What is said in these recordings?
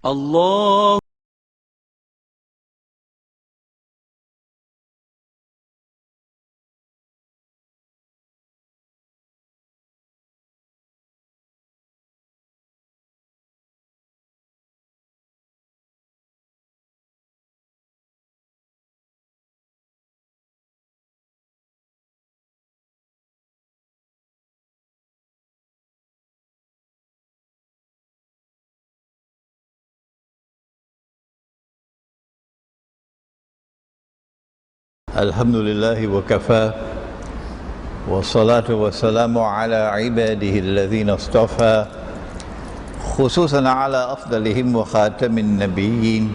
الله الحمد لله وكفى والصلاة والسلام على عباده الذين اصطفى خصوصا على أفضلهم وخاتم النبيين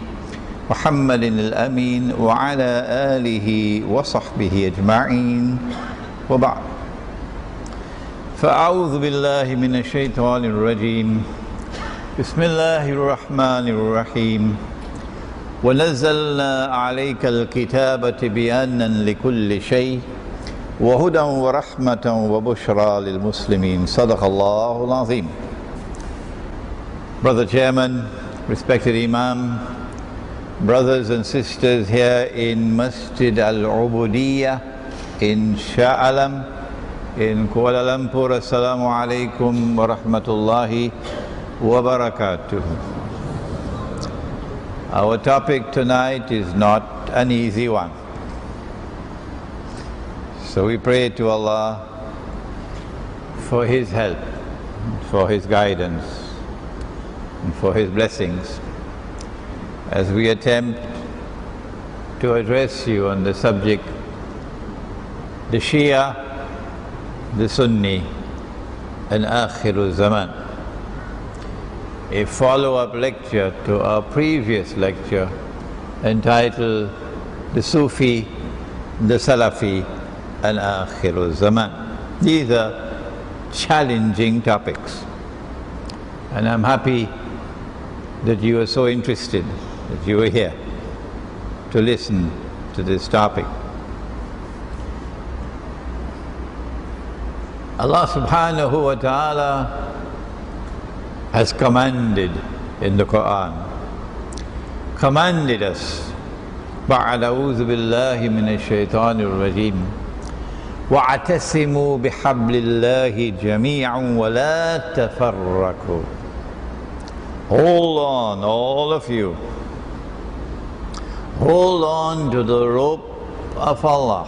محمد الأمين وعلى آله وصحبه أجمعين وبعد فأعوذ بالله من الشيطان الرجيم بسم الله الرحمن الرحيم ونزلنا عليك الكتاب تبيانا لكل شيء وهدى ورحمة وبشرى للمسلمين صدق الله العظيم. Brother Chairman, respected Imam, brothers and sisters here in Masjid Al-Ubudiyya in Shah Alam in Kuala Lumpur, Assalamu alaikum wa rahmatullahi wa barakatuh. Our topic tonight is not an easy one. So we pray to Allah for His help, for His guidance, and for His blessings as we attempt to address you on the subject, the Shia, the Sunni, and Akhirul Zaman. A follow-up lecture to our previous lecture entitled The Sufi, the Salafi and Akhirul Zaman. These are challenging topics, and I'm happy that you are so interested, that you are here to listen to this topic. Allah subhanahu wa ta'ala has commanded in the Quran, commanded us, بَعْدَ أَعُوذُ بِاللَّهِ مِنَ الشَّيْطَانِ الرَّجِيمِ وَاعْتَصِمُوا بِحَبْلِ اللَّهِ جَمِيعًا وَلَا تَفَرَّقُوا. Hold on, all of you. Hold on to the rope of Allah,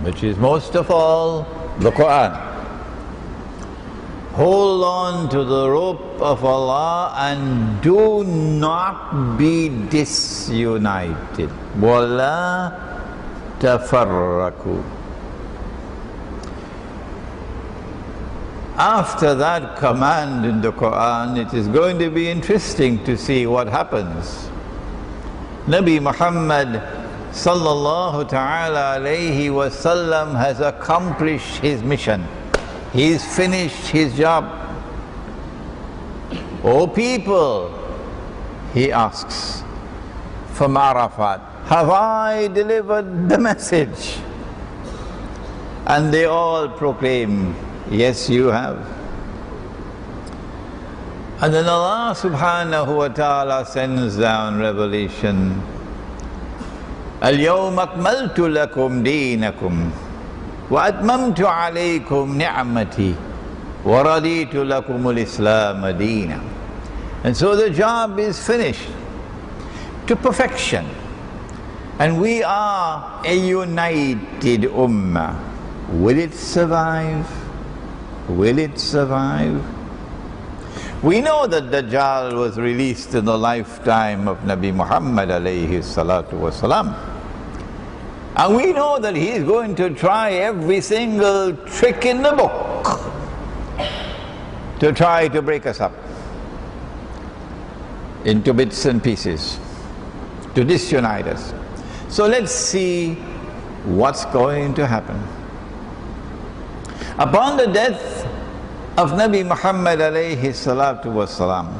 which is most of all the Quran. Hold on to the rope of Allah and do not be disunited. وَلَا تَفَرَّقُوا. After that command in the Quran, it is going to be interesting to see what happens. Nabi Muhammad sallallahu ta'ala alayhi wa sallam has accomplished his mission. He's finished his job. O people, he asks from Arafat, have I delivered the message? And they all proclaim, yes, you have. And then Allah subhanahu wa ta'ala sends down revelation, اليوم أكملت لكم دينكم وأتممت عليكم نعمتي ورضيت لكم الإسلام دينا. And so the job is finished to perfection. And we are a united ummah. Will it survive? Will it survive? We know that Dajjal was released in the lifetime of Nabi Muhammad alayhi salatu wasalam. And we know that he is going to try every single trick in the book to try to break us up into bits and pieces, to disunite us. So let's see what's going to happen. Upon the death of Nabi Muhammad alayhi salatu wasalam,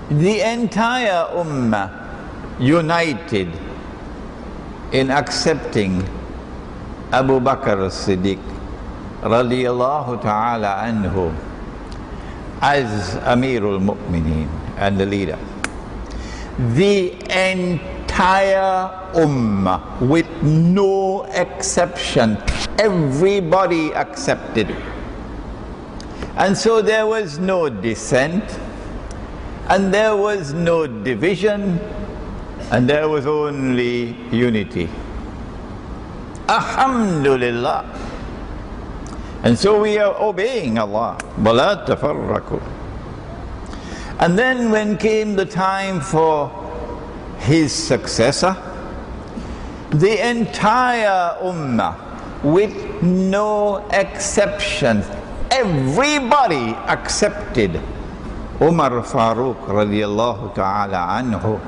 the entire ummah united in accepting Abu Bakr as-Siddiq radiyallahu ta'ala anhu as Amirul Mu'mineen and the leader. The entire Ummah, with no exception, everybody accepted. And so there was no dissent, and there was no division, and there was only unity. Alhamdulillah. And so we are obeying Allah. وَلَا تَفَرَّقُوا. And then when came the time for his successor, the entire Ummah, with no exception, everybody accepted Umar Farooq radiallahu ta'ala anhu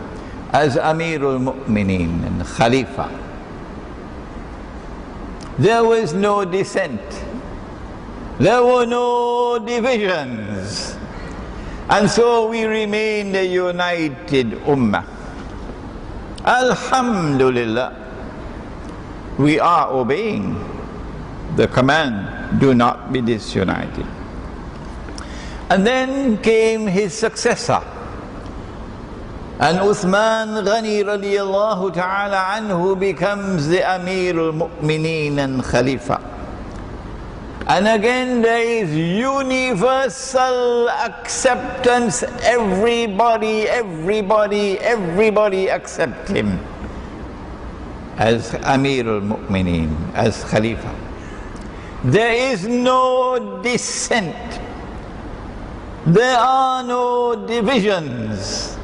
as Amirul Mu'mineen and Khalifa. There was no dissent. There were no divisions. And so we remained a united Ummah. Alhamdulillah. We are obeying the command, do not be disunited. And then came his successor. And Uthman Ghani radiallahu ta'ala anhu becomes the Amirul Mu'mineen and Khalifa. And again there is universal acceptance. Everybody accept him as Amirul Mu'mineen, as Khalifa. There is no dissent. There are no divisions.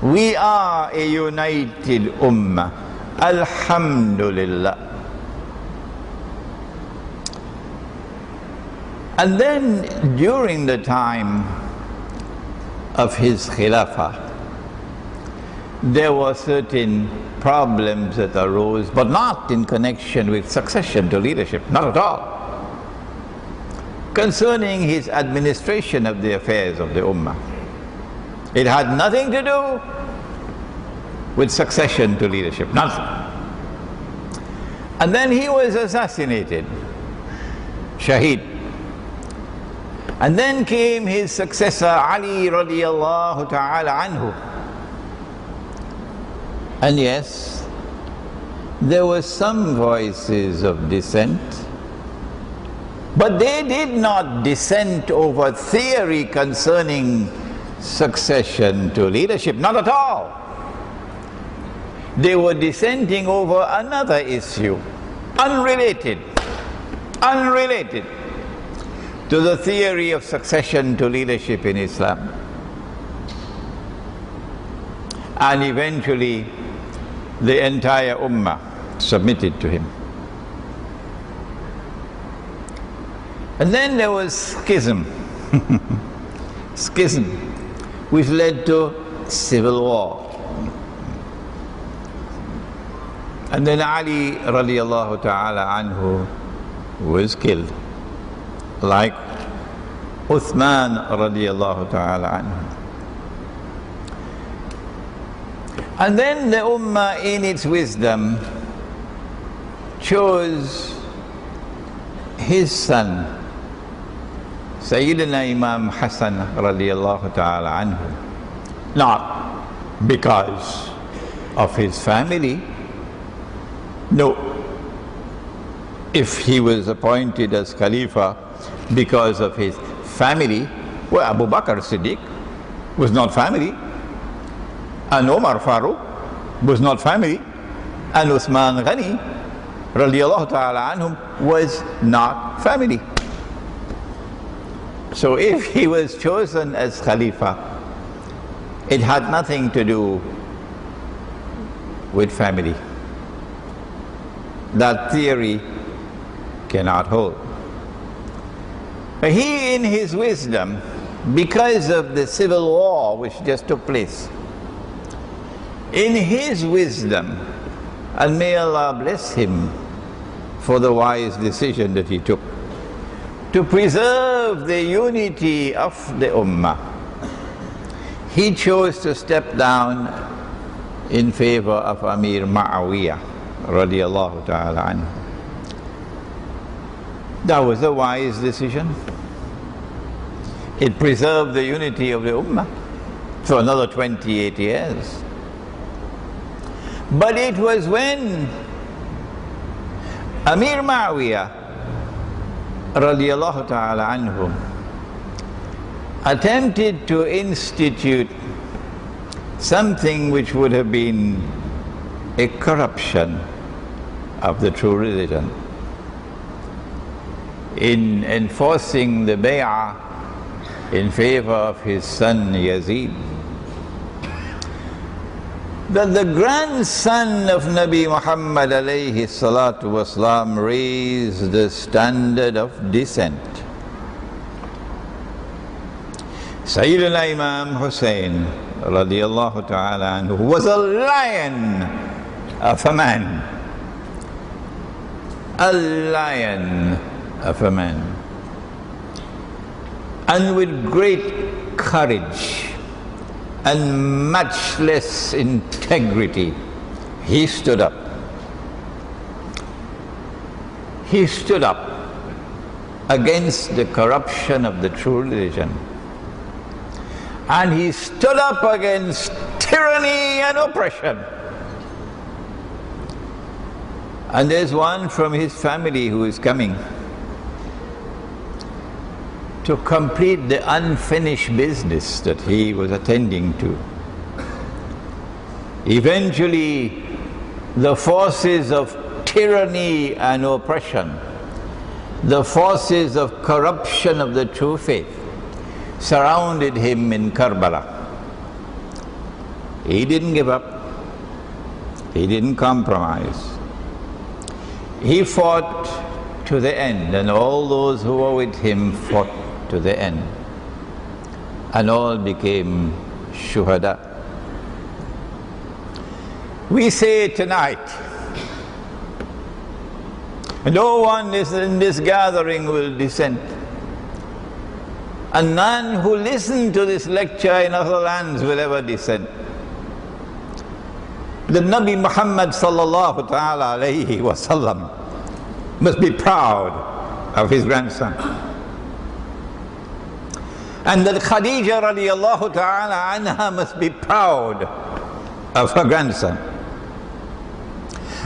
We are a united Ummah. Alhamdulillah. And then during the time of his Khilafah, there were certain problems that arose, but not in connection with succession to leadership, not at all, concerning his administration of the affairs of the Ummah. It had nothing to do with succession to leadership, nothing. And then he was assassinated, Shaheed. And then came his successor, Ali radiallahu ta'ala anhu. And yes, there were some voices of dissent, but they did not dissent over theory concerning succession to leadership, not at all. They were dissenting over another issue, unrelated to the theory of succession to leadership in Islam. And eventually the entire Ummah submitted to him. And then there was schism, which led to civil war. And then Ali radiallahu ta'ala anhu was killed, like Uthman radiallahu ta'ala anhu. And then the Ummah in its wisdom chose his son, Sayyidina Imam Hassan radiallahu ta'ala anhu, not because of his family. No, if he was appointed as Khalifa because of his family, well, Abu Bakr Siddiq was not family, and Umar Farooq was not family, and Uthman Ghani radiallahu ta'ala anhum was not family. So if he was chosen as Khalifa, it had nothing to do with family. That theory cannot hold. But he, in his wisdom, because of the civil war which just took place, in his wisdom, and may Allah bless him for the wise decision that he took, to preserve the unity of the Ummah, he chose to step down in favor of Amir Muawiyah radiallahu ta'ala anhu. That was a wise decision. It preserved the unity of the Ummah for another 28 years. But it was when Amir Muawiyah radiallahu ta'ala anhu attempted to institute something which would have been a corruption of the true religion in enforcing the bay'ah in favor of his son Yazid, that the grandson of Nabi Muhammad alayhi salatu wasalam raised the standard of dissent. Sayyidina Imam Hussein radiallahu ta'ala anhu was a lion of a man, a lion of a man, and with great courage and matchless integrity, he stood up. He stood up against the corruption of the true religion. And he stood up against tyranny and oppression. And there's one from his family who is coming to complete the unfinished business that he was attending to. Eventually, the forces of tyranny and oppression, the forces of corruption of the true faith, surrounded him in Karbala. He didn't give up. He didn't compromise. He fought to the end, and all those who were with him fought to the end, and all became shuhada. We say tonight, no one in this gathering will dissent, and none who listen to this lecture in other lands will ever dissent. The Nabi Muhammad sallallahu ta'ala alayhi wa sallam must be proud of his grandson. And that Khadija radiallahu ta'ala anha must be proud of her grandson.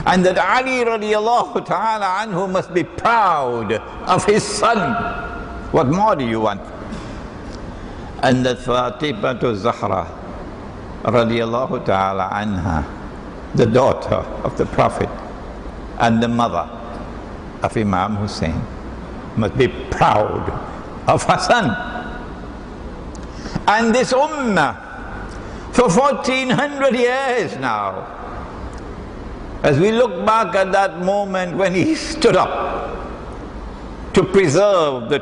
And that Ali radiallahu ta'ala anhu must be proud of his son. What more do you want? And that Fatima Zahra radiallahu ta'ala anha, the daughter of the Prophet and the mother of Imam Hussein, must be proud of her son. And this ummah, for 1400 years now, as we look back at that moment when he stood up to preserve the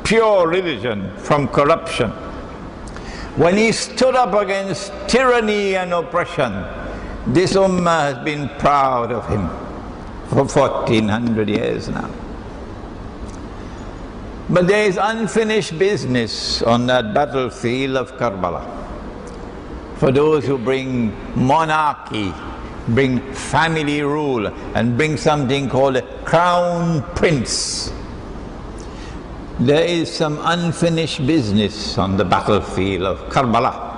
pure religion from corruption, when he stood up against tyranny and oppression, this ummah has been proud of him for 1400 years now. But there is unfinished business on that battlefield of Karbala. For those who bring monarchy, bring family rule, and bring something called a crown prince, there is some unfinished business on the battlefield of Karbala.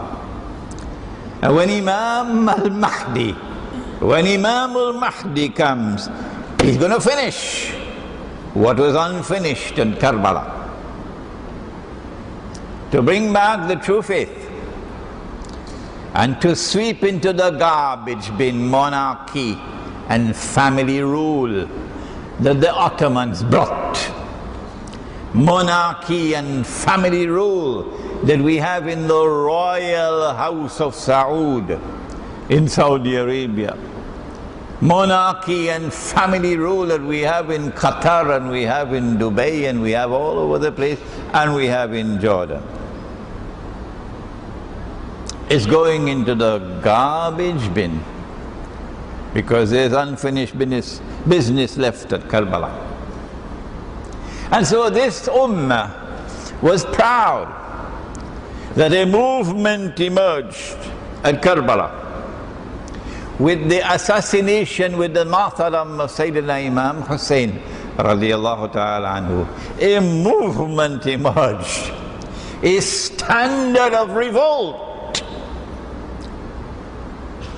And when Imam al-Mahdi comes, he's going to finish what was unfinished in Karbala, to bring back the true faith and to sweep into the garbage bin monarchy and family rule that the Ottomans brought. Monarchy and family rule that we have in the royal house of Saud in Saudi Arabia. Monarchy and family rule that we have in Qatar, and we have in Dubai, and we have all over the place, and we have in Jordan. It's going into the garbage bin because there's unfinished business left at Karbala. And so this ummah was proud that a movement emerged at Karbala with the assassination, with the martyrdom of Sayyidina Imam Hussein radiallahu ta'ala anhu. A movement emerged a standard of revolt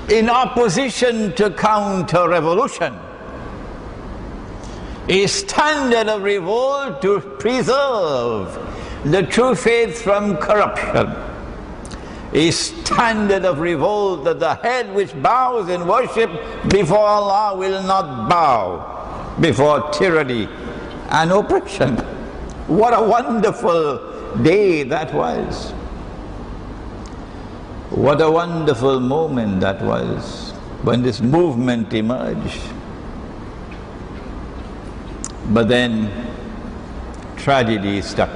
in opposition to counter-revolution, a standard of revolt to preserve the true faith from corruption, a standard of revolt that the head which bows in worship before Allah will not bow before tyranny and oppression. What a wonderful day that was. What a wonderful moment that was when this movement emerged. But then tragedy struck.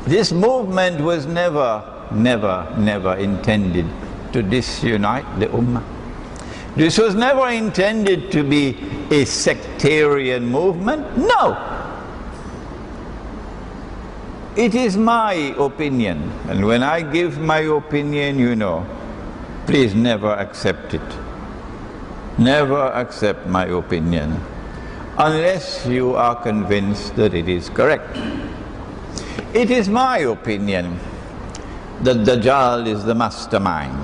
This movement was never intended to disunite the Ummah. This was never intended to be a sectarian movement. No. It is my opinion, and when I give my opinion, you know, please never accept it. Never accept my opinion unless you are convinced that it is correct. It is my opinion that Dajjal is the mastermind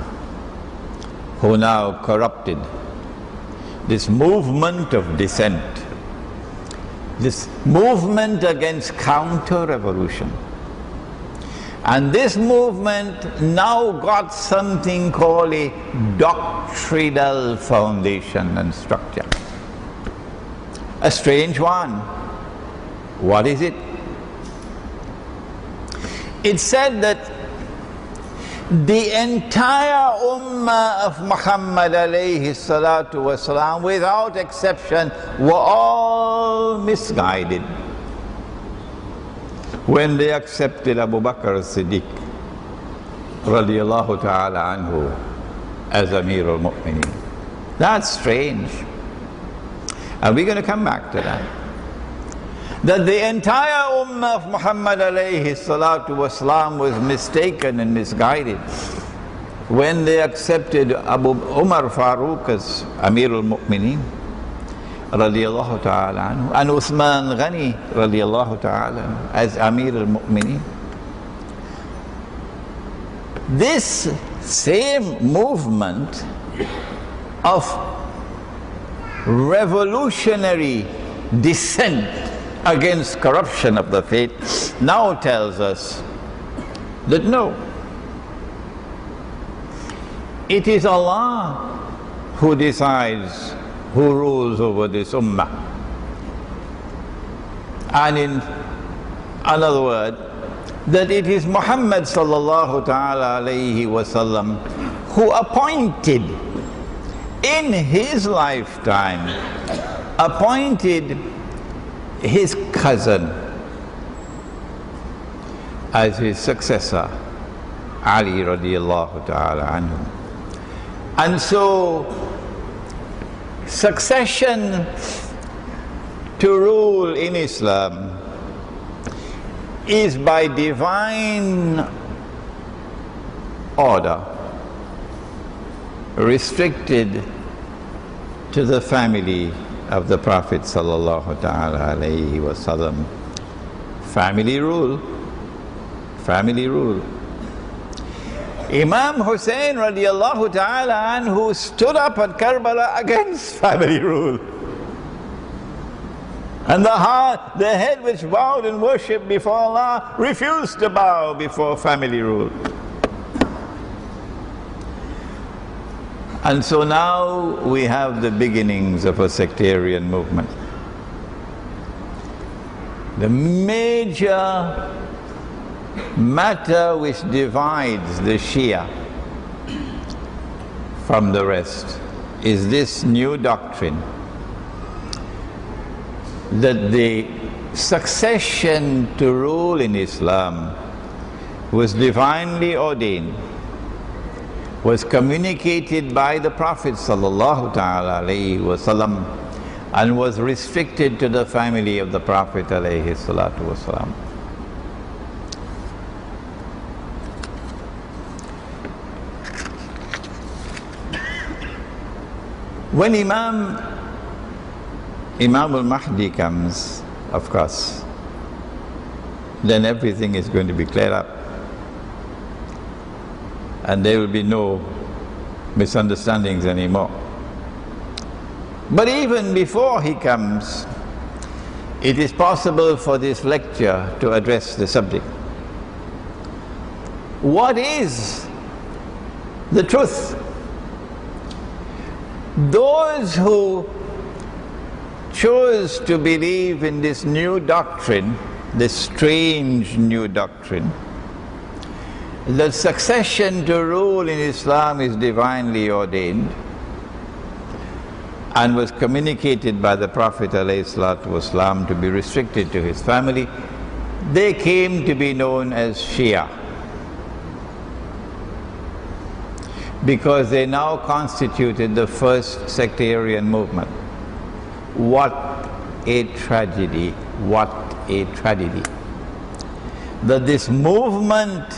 who now corrupted this movement of dissent, this movement against counter-revolution. And this movement now got something called a doctrinal foundation and structure. A strange one. What is it? It said that the entire ummah of Muhammad alayhi salatu wasalam, without exception, were all misguided when they accepted Abu Bakr as-Siddiq radiyallahu ta'ala anhu as Amir al-Mu'mineen. That's strange. And we're going to come back to that. That the entire ummah of Muhammad alayhi salatu wasalam was mistaken and misguided when they accepted Abu Umar Farooq as Amir al-Mu'mineen radiyallahu ta'ala anhu, and Uthman Ghani radiyallahu ta'ala anhu as Amir al-Mu'mineen. This same movement of revolutionary dissent against corruption of the faith now tells us that no, it is Allah who decides who rules over this ummah. And in another word, that it is Muhammad sallallahu ta'ala alayhi wasallam who appointed in his lifetime, appointed his cousin as his successor, Ali radiyallahu ta'ala anhu. And so succession to rule in Islam is by divine order restricted to the family of the Prophet sallallahu ta'ala alayhi wasallam. Family rule. Family rule. Imam Hussein radiallahu ta'ala anhu stood up at Karbala against family rule. And the head which bowed in worship before Allah refused to bow before family rule. And so now we have the beginnings of a sectarian movement. The major matter which divides the Shia from the rest is this new doctrine that the succession to rule in Islam was divinely ordained, was communicated by the Prophet sallallahu ta'ala alayhi wasallam, and was restricted to the family of the Prophet alayhi salatu wasalam. When Imam al-Mahdi comes, of course, then everything is going to be cleared up. And there will be no misunderstandings anymore. But even before he comes, it is possible for this lecture to address the subject. What is the truth? Those who chose to believe in this new doctrine, this strange new doctrine, that succession to rule in Islam is divinely ordained and was communicated by the Prophet ﷺ to be restricted to his family, they came to be known as Shia, because they now constituted the first sectarian movement. What a tragedy, what a tragedy. That this movement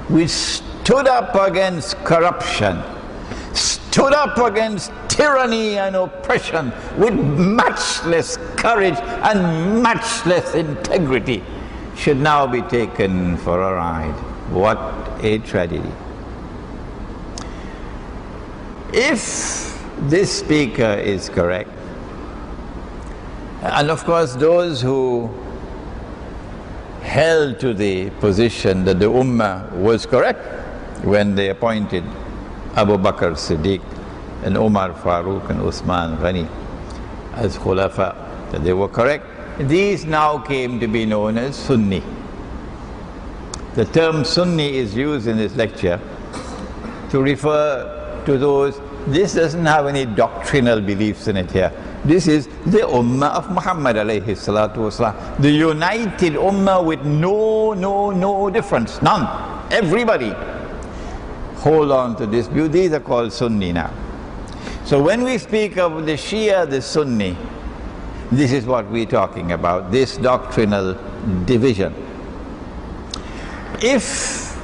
which stood up against corruption, stood up against tyranny and oppression with matchless courage and matchless integrity, should now be taken for a ride. What a tragedy. If this speaker is correct, and of course those who held to the position that the Ummah was correct when they appointed Abu Bakr Siddiq and Umar Farooq and Uthman Ghani as Khulafa, that they were correct, these now came to be known as Sunni. The term Sunni is used in this lecture to refer to those. This doesn't have any doctrinal beliefs in it here. This is the Ummah of Muhammad alayhi salatu wasalam, the united Ummah with no difference, none. Everybody hold on to this view. These are called Sunni now. So when we speak of the Shia, the Sunni, this is what we're talking about, this doctrinal division. If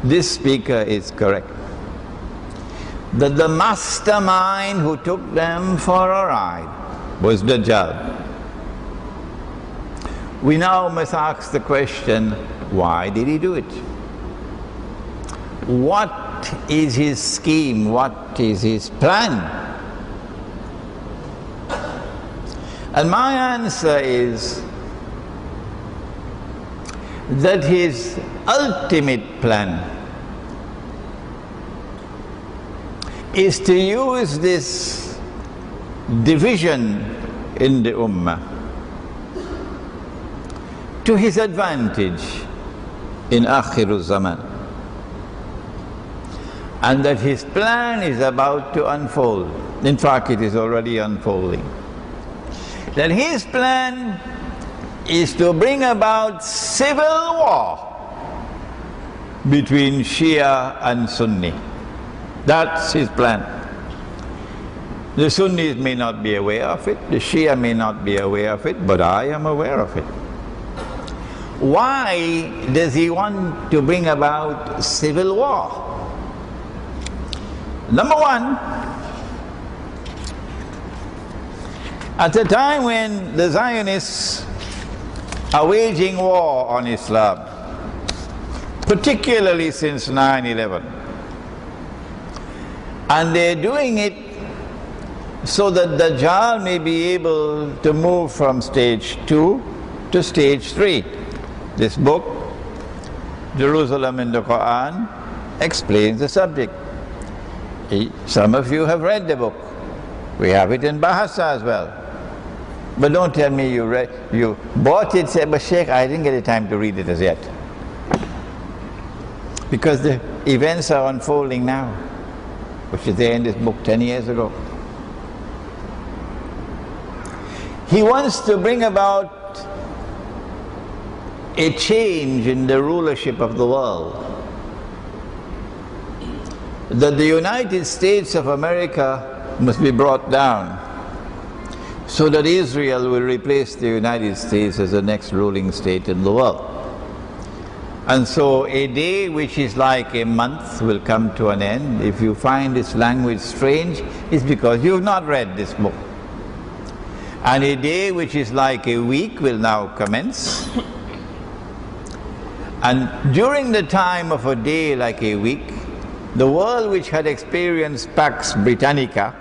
this speaker is correct, that the mastermind who took them for a ride was Dajjal, we now must ask the question, why did he do it? What is his scheme? What is his plan? And my answer is that his ultimate plan is to use this division in the Ummah to his advantage in Akhirul Zaman, and that his plan is about to unfold. In fact, it is already unfolding. That his plan is to bring about civil war between Shia and Sunni. That's his plan. The Sunnis may not be aware of it, the Shia may not be aware of it, but I am aware of it. Why does he want to bring about civil war? Number one, at a time when the Zionists are waging war on Islam, particularly since 9/11, and they're doing it so that Dajjal may be able to move from stage 2 to stage 3. This book, Jerusalem in the Quran, explains the subject. Some of you have read the book. We have it in Bahasa as well. But don't tell me you bought it, said, but Sheikh, I didn't get the time to read it as yet. Because the events are unfolding now, which is there in this book 10 years ago. He wants to bring about a change in the rulership of the world. That the United States of America must be brought down, so that Israel will replace the United States as the next ruling state in the world. And so a day which is like a month will come to an end. If you find this language strange, it's because you've not read this book. And a day which is like a week will now commence. And during the time of a day like a week, the world which had experienced Pax Britannica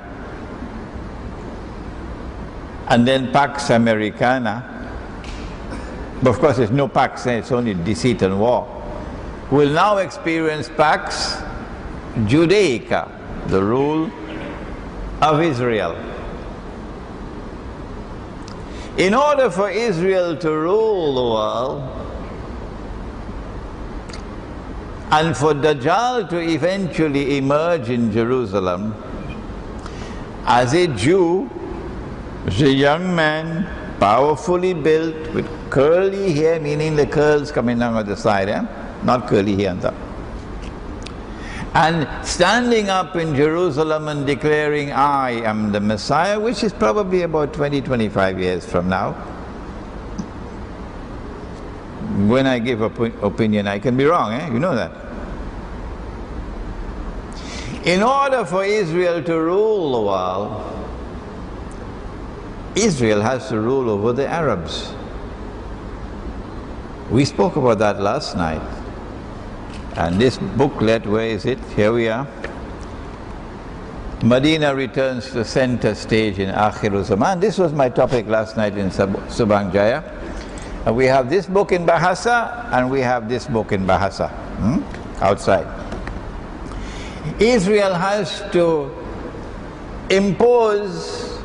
and then Pax Americana, but of course there's no Pax, it's only deceit and war, will now experience Pax Judaica, the rule of Israel. In order for Israel to rule the world, and for Dajjal to eventually emerge in Jerusalem as a Jew, as a young man, powerfully built, with curly hair, meaning the curls coming down on the side, not curly hair on top, and standing up in Jerusalem and declaring, I am the Messiah, which is probably about 20-25 years from now. When I give opinion, I can be wrong, you know that. In order for Israel to rule the world, Israel has to rule over the Arabs. We spoke about that last night. And this booklet, where is it? Here we are. Medina returns to center stage in Akhiru Zaman. This was my topic last night in Subang Jaya. And we have this book in Bahasa, and we have this book in Bahasa, outside. Israel has to impose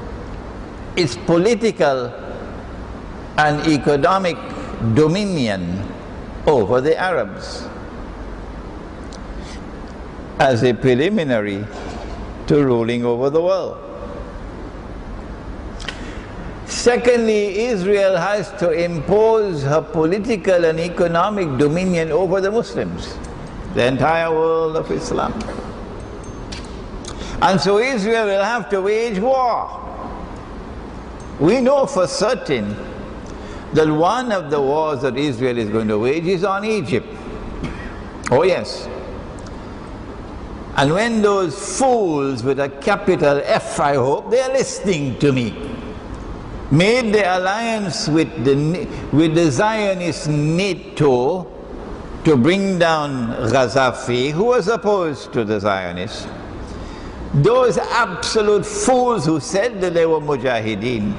its political and economic dominion over the Arabs as a preliminary to ruling over the world. Secondly, Israel has to impose her political and economic dominion over the Muslims, the entire world of Islam. And so Israel will have to wage war. We know for certain that one of the wars that Israel is going to wage is on Egypt. Oh yes. And when those fools with a capital F, I hope they are listening to me, made the alliance with the Zionist NATO to bring down Gaddafi, who was opposed to the Zionists, those absolute fools who said that they were Mujahideen,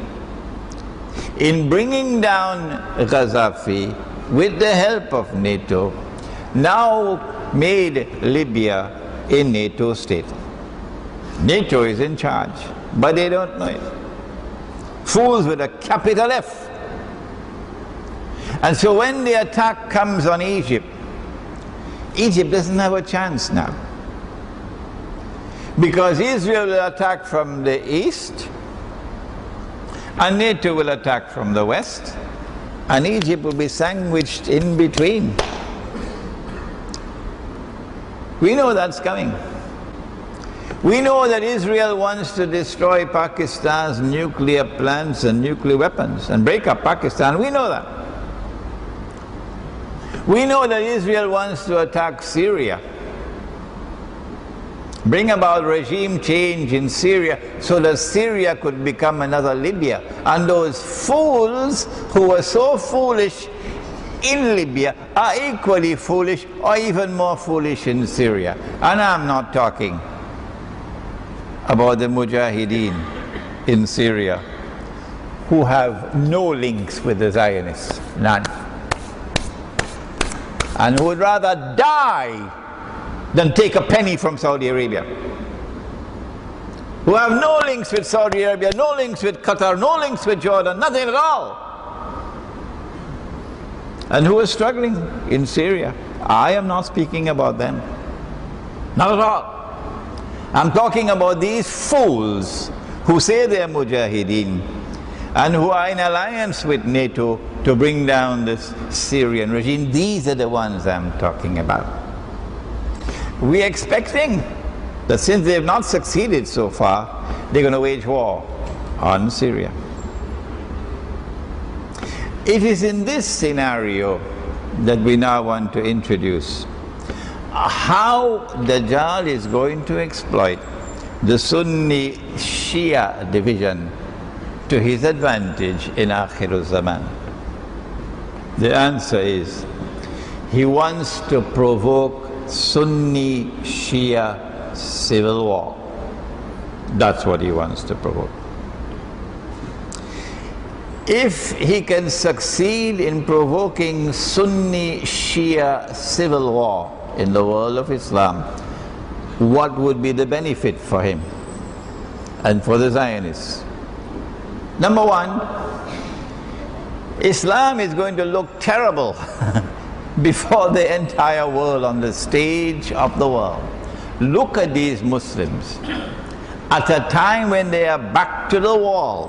in bringing down Gaddafi with the help of NATO, now made Libya a NATO state. NATO is in charge, but they don't know it. Fools with a capital F. And so when the attack comes on Egypt, Egypt doesn't have a chance now. Because Israel will attack from the east, and NATO will attack from the west, and Egypt will be sandwiched in between. We know that's coming. We know that Israel wants to destroy Pakistan's nuclear plants and nuclear weapons and break up Pakistan. We know that. We know that Israel wants to attack Syria, bring about regime change in Syria so that Syria could become another Libya. And those fools who were so foolish in Libya are equally foolish or even more foolish in Syria. And I'm not talking about the Mujahideen in Syria who have no links with the Zionists, none, and who would rather die than take a penny from Saudi Arabia, who have no links with Saudi Arabia, no links with Qatar, no links with Jordan, nothing at all, and who are struggling in Syria. I am not speaking about them, not at all. I'm talking about these fools who say they are Mujahideen and who are in alliance with NATO to bring down this Syrian regime. These are the ones I'm talking about. We're expecting that since they have not succeeded so far, they're going to wage war on Syria. It is in this scenario that we now want to introduce how Dajjal is going to exploit the Sunni Shia division to his advantage in Akhiru Zaman. The answer is, He wants to provoke Sunni Shia civil war. That's what he wants to provoke. If he can succeed in provoking Sunni Shia civil war in the world of Islam, what would be the benefit for him and for the Zionists? Number one, Islam is going to look terrible before the entire world on the stage of the world. Look at these Muslims at a time when they are back to the wall,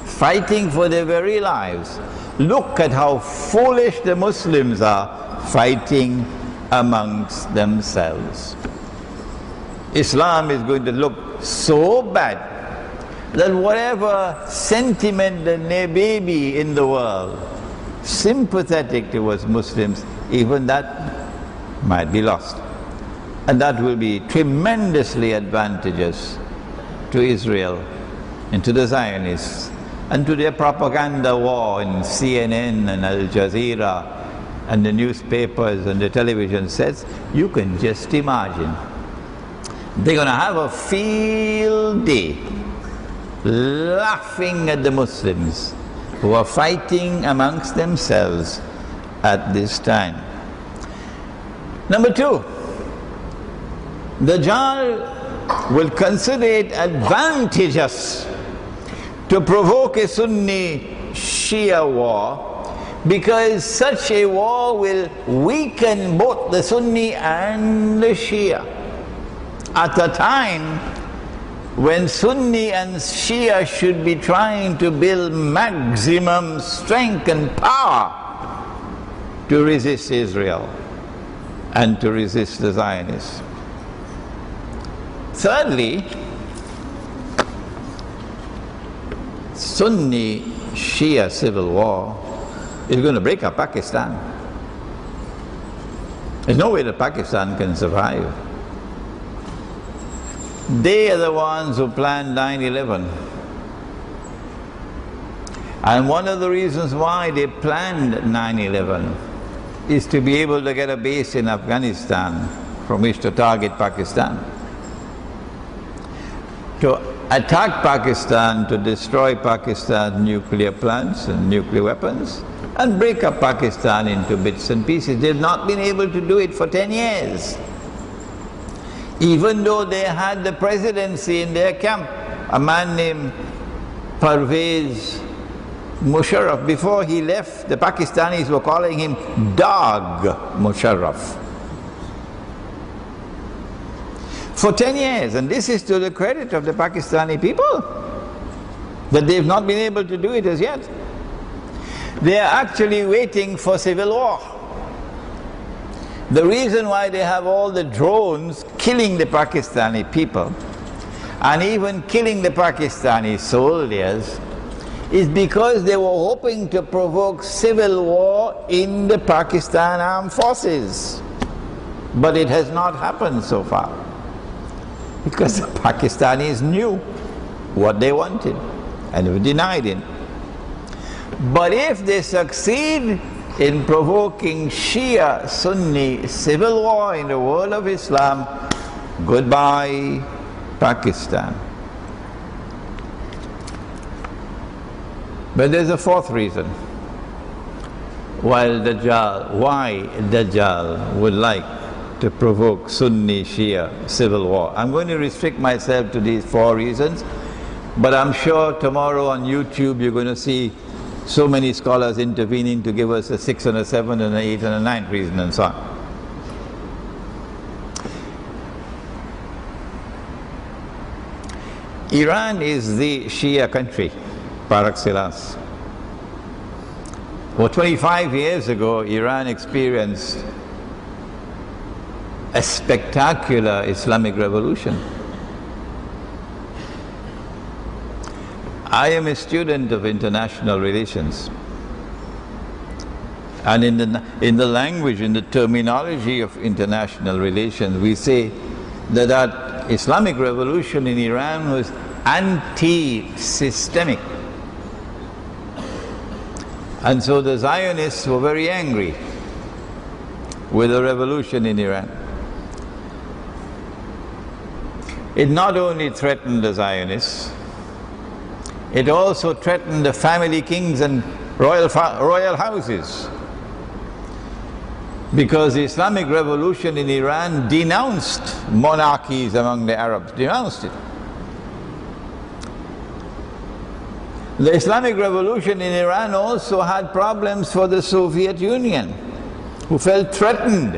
fighting for their very lives. Look at how foolish the Muslims are fighting amongst themselves. Islam is going to look so bad that whatever sentiment there may be in the world sympathetic towards Muslims, even that might be lost. And that will be tremendously advantageous to Israel and to the Zionists and to their propaganda war in CNN and Al Jazeera and the newspapers and the television sets. You can just imagine. They're going to have a field day laughing at the Muslims who are fighting amongst themselves at this time. Number two, the Dajjal will consider it advantageous to provoke a Sunni Shia war, because such a war will weaken both the Sunni and the Shia at a time when Sunni and Shia should be trying to build maximum strength and power to resist Israel and to resist the Zionists. Thirdly, Sunni Shia civil war is going to break up Pakistan. There's no way that Pakistan can survive. They are the ones who planned 9/11. And one of the reasons why they planned 9/11 is to be able to get a base in Afghanistan from which to target Pakistan, to attack Pakistan, to destroy Pakistan's nuclear plants and nuclear weapons, and break up Pakistan into bits and pieces. They've not been able to do it for 10 years. Even though they had the presidency in their camp, a man named Pervez Musharraf, before he left, the Pakistanis were calling him Dog Musharraf. For 10 years, and this is to the credit of the Pakistani people, that they've not been able to do it as yet. They are actually waiting for civil war. The reason why they have all the drones killing the Pakistani people and even killing the Pakistani soldiers is because they were hoping to provoke civil war in the Pakistan armed forces. But it has not happened so far, because the Pakistanis knew what they wanted and were denied it. But if they succeed in provoking Shia Sunni civil war in the world of Islam, goodbye Pakistan. But there's a fourth reason why Dajjal would like to provoke Sunni Shia civil war. I'm going to restrict myself to these four reasons, but I'm sure tomorrow on YouTube you're going to see so many scholars intervening to give us a 6 and a 7 and an 8 and a 9 reason and so on. Iran is the Shia country par excellence. Well, 25 years ago, Iran experienced a spectacular Islamic revolution. I am a student of international relations, and in the language, in the terminology of international relations, we say that that Islamic revolution in Iran was anti-systemic. And so the Zionists were very angry. with the revolution in Iran. It not only threatened the Zionists, it also threatened the family kings and royal houses. Because the Islamic revolution in Iran denounced monarchies among the Arabs, denounced it. The Islamic revolution in Iran also had problems for the Soviet Union, who felt threatened.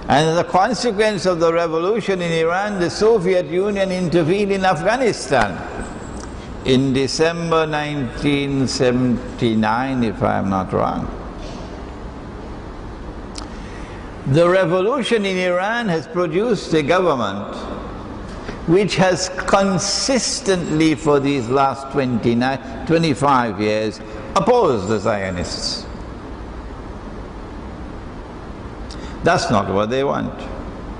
And as a consequence of the revolution in Iran, the Soviet Union intervened in Afghanistan in December 1979, if I am not wrong. The revolution in Iran has produced a government which has consistently for these last 25 years opposed the Zionists. That's not what they want.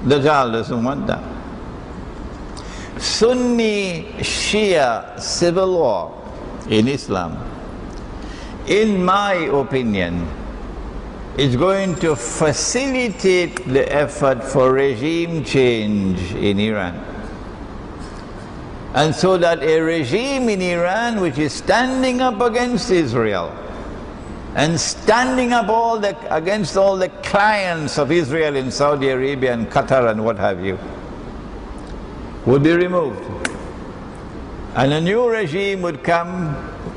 Dajjal doesn't want that. Sunni-Shia civil war in Islam, in my opinion, is going to facilitate the effort for regime change in Iran. And so that a regime in Iran which is standing up against Israel and standing up against all the clients of Israel in Saudi Arabia and Qatar and what have you, would be removed. And a new regime would come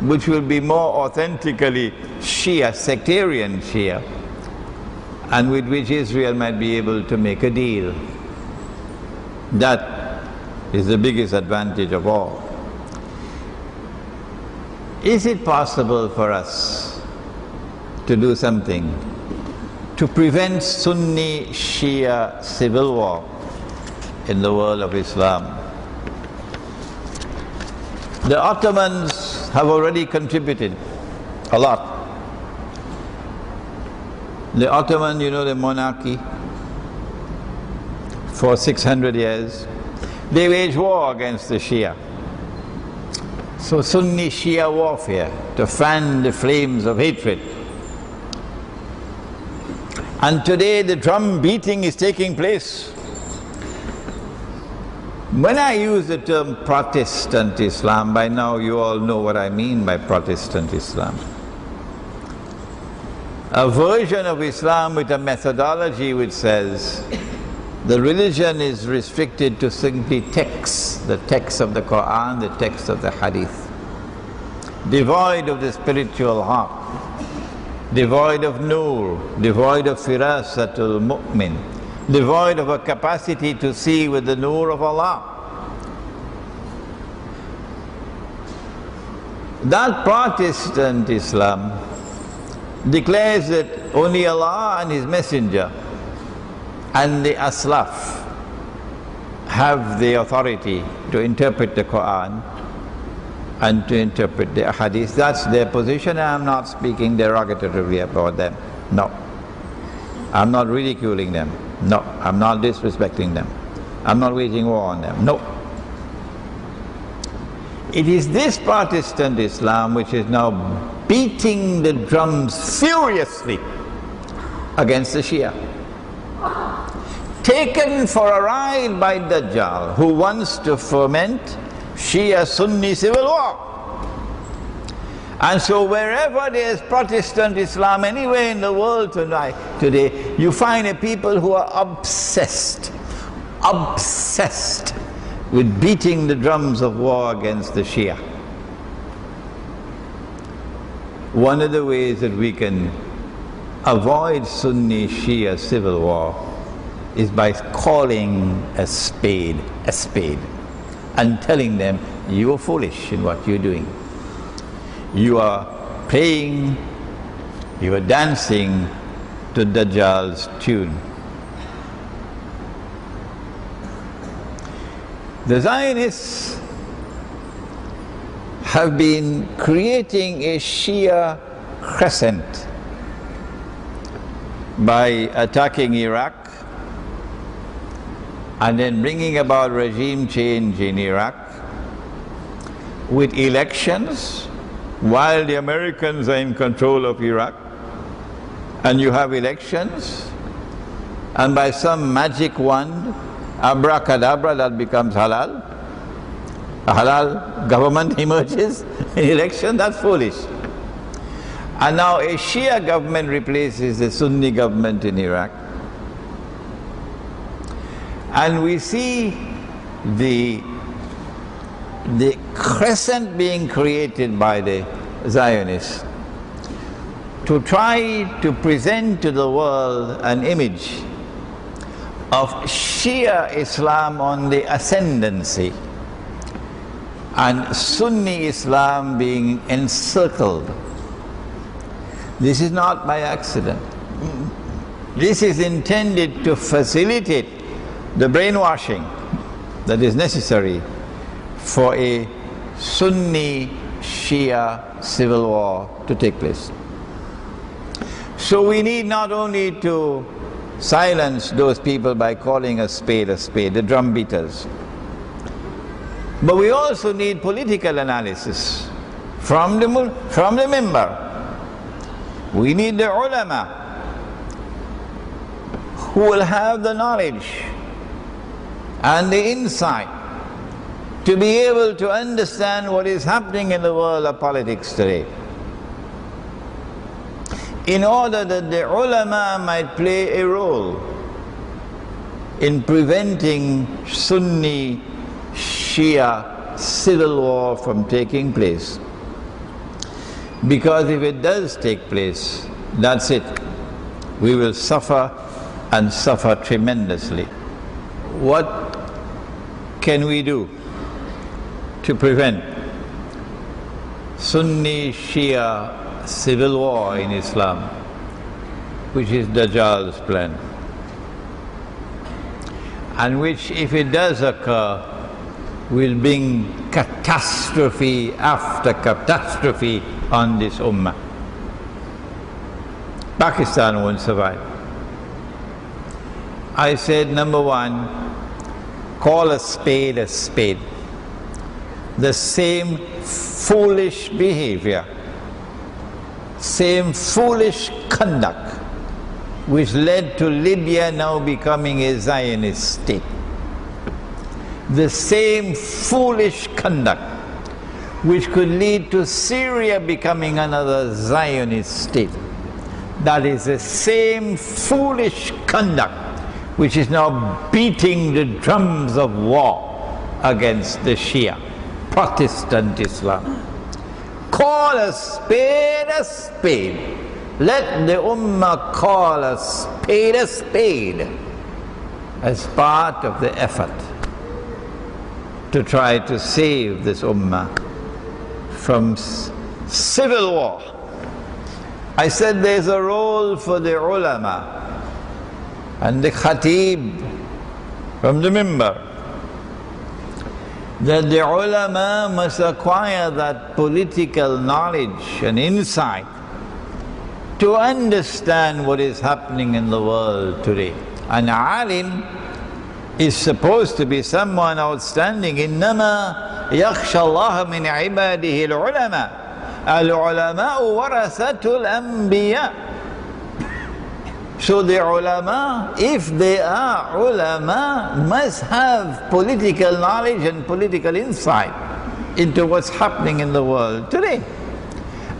which will be more authentically Shia, sectarian Shia, and with which Israel might be able to make a deal. That is the biggest advantage of all. Is it possible for us to do something to prevent Sunni-Shia civil war in the world of Islam? The Ottomans have already contributed a lot. The Ottoman, you know, the monarchy, for 600 years, they waged war against the Shia. So Sunni-Shia warfare to fan the flames of hatred. And today the drum beating is taking place. When I use the term Protestant Islam, by now you all know what I mean by Protestant Islam. A version of Islam with a methodology which says the religion is restricted to simply texts, the text of the Quran, the text of the Hadith, devoid of the spiritual heart, devoid of nur, devoid of firasatul mu'min, devoid of a capacity to see with the nur of Allah. That Protestant Islam declares that only Allah and His Messenger and the Aslaf have the authority to interpret the Quran and to interpret the Hadith. That's their position, and I'm not speaking derogatively about them. No. I'm not ridiculing them. No. I'm not disrespecting them. I'm not waging war on them. No. It is this Protestant Islam which is now beating the drums furiously against the Shia. Taken for a ride by Dajjal, who wants to foment Shia-Sunni civil war. And so wherever there is Protestant Islam anywhere in the world today, you find a people who are obsessed with beating the drums of war against the Shia. One of the ways that we can avoid Sunni-Shia civil war is by calling a spade, and telling them, you are foolish in what you're doing. You are playing, you are dancing to Dajjal's tune. The Zionists have been creating a Shia crescent by attacking Iraq and then bringing about regime change in Iraq with elections while the Americans are in control of Iraq, and you have elections, and by some magic wand, abracadabra, that becomes halal. A halal government emerges in election, that's foolish. And now a Shia government replaces the Sunni government in Iraq. And we see the crescent being created by the Zionists to try to present to the world an image of Shia Islam on the ascendancy and Sunni Islam being encircled. This is not by accident. This is intended to facilitate the brainwashing that is necessary for a Sunni Shia civil war to take place. So we need not only to silence those people by calling a spade, the drum beaters, but we also need political analysis from the member. We need the ulama who will have the knowledge and the insight to be able to understand what is happening in the world of politics today, in order that the ulama might play a role in preventing Sunni Shia civil war from taking place. Because if it does take place, that's it. We will suffer, and suffer tremendously. What can we do to prevent Sunni Shia civil war in Islam, which is Dajjal's plan, and which, if it does occur, will bring catastrophe after catastrophe on this ummah. Pakistan won't survive. I said, number one, call a spade a spade. The same foolish behavior, same foolish conduct which led to Libya now becoming a Zionist state. The same foolish conduct which could lead to Syria becoming another Zionist state. That is the same foolish conduct which is now beating the drums of war against the Shia, Protestant Islam. Call a spade a spade. Let the Ummah call a spade as part of the effort to try to save this Ummah from civil war. I said there's a role for the ulama and the khatib from the mimbar, that the ulama must acquire that political knowledge and insight to understand what is happening in the world today. An alim is supposed to be someone outstanding. إِنَّمَا يَخْشَى اللَّهَ مِنْ عِبَادِهِ الْعُلَمَاء الْعُلَمَاءُ وَرَثَةُ الْأَنْبِيَاءِ. So the ulama, if they are ulama, must have political knowledge and political insight into what's happening in the world today.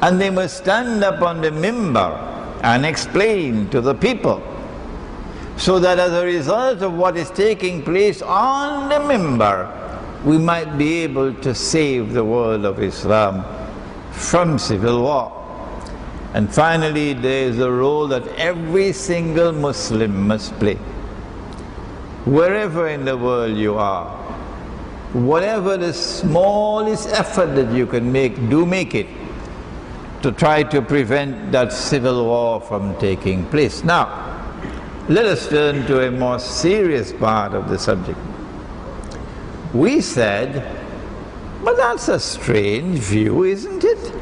And they must stand up on the mimbar and explain to the people, so that as a result of what is taking place on the mimbar, we might be able to save the world of Islam from civil war. And finally, there is a role that every single Muslim must play. Wherever in the world you are, whatever the smallest effort that you can make, do make it to try to prevent that civil war from taking place. Now, let us turn to a more serious part of the subject. We said, but that's a strange view, isn't it?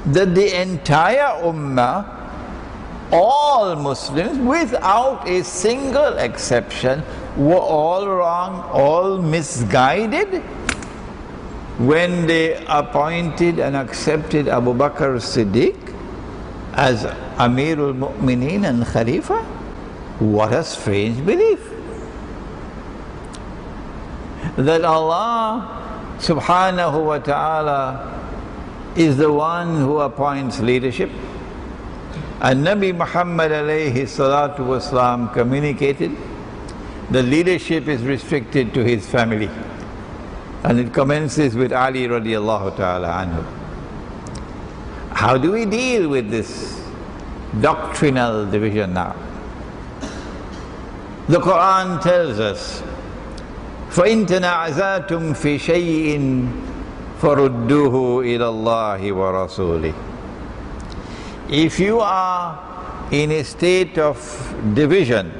That the entire ummah, all Muslims, without a single exception, were all wrong, all misguided when they appointed and accepted Abu Bakr as-Siddiq as Amirul Mu'mineen and Khalifa? What a strange belief. That Allah subhanahu wa ta'ala is the one who appoints leadership. And Nabi Muhammad alayhi salatu wasalam communicated the leadership is restricted to his family. And it commences with Ali radiallahu ta'ala anhu. How do we deal with this doctrinal division now? The Quran tells us, فَإِن تَنَعْزَاتُمْ فِي شَيْءٍ فَرُدُّوهُ إِلَى اللَّهِ وَرَسُولِهِ. If you are in a state of division,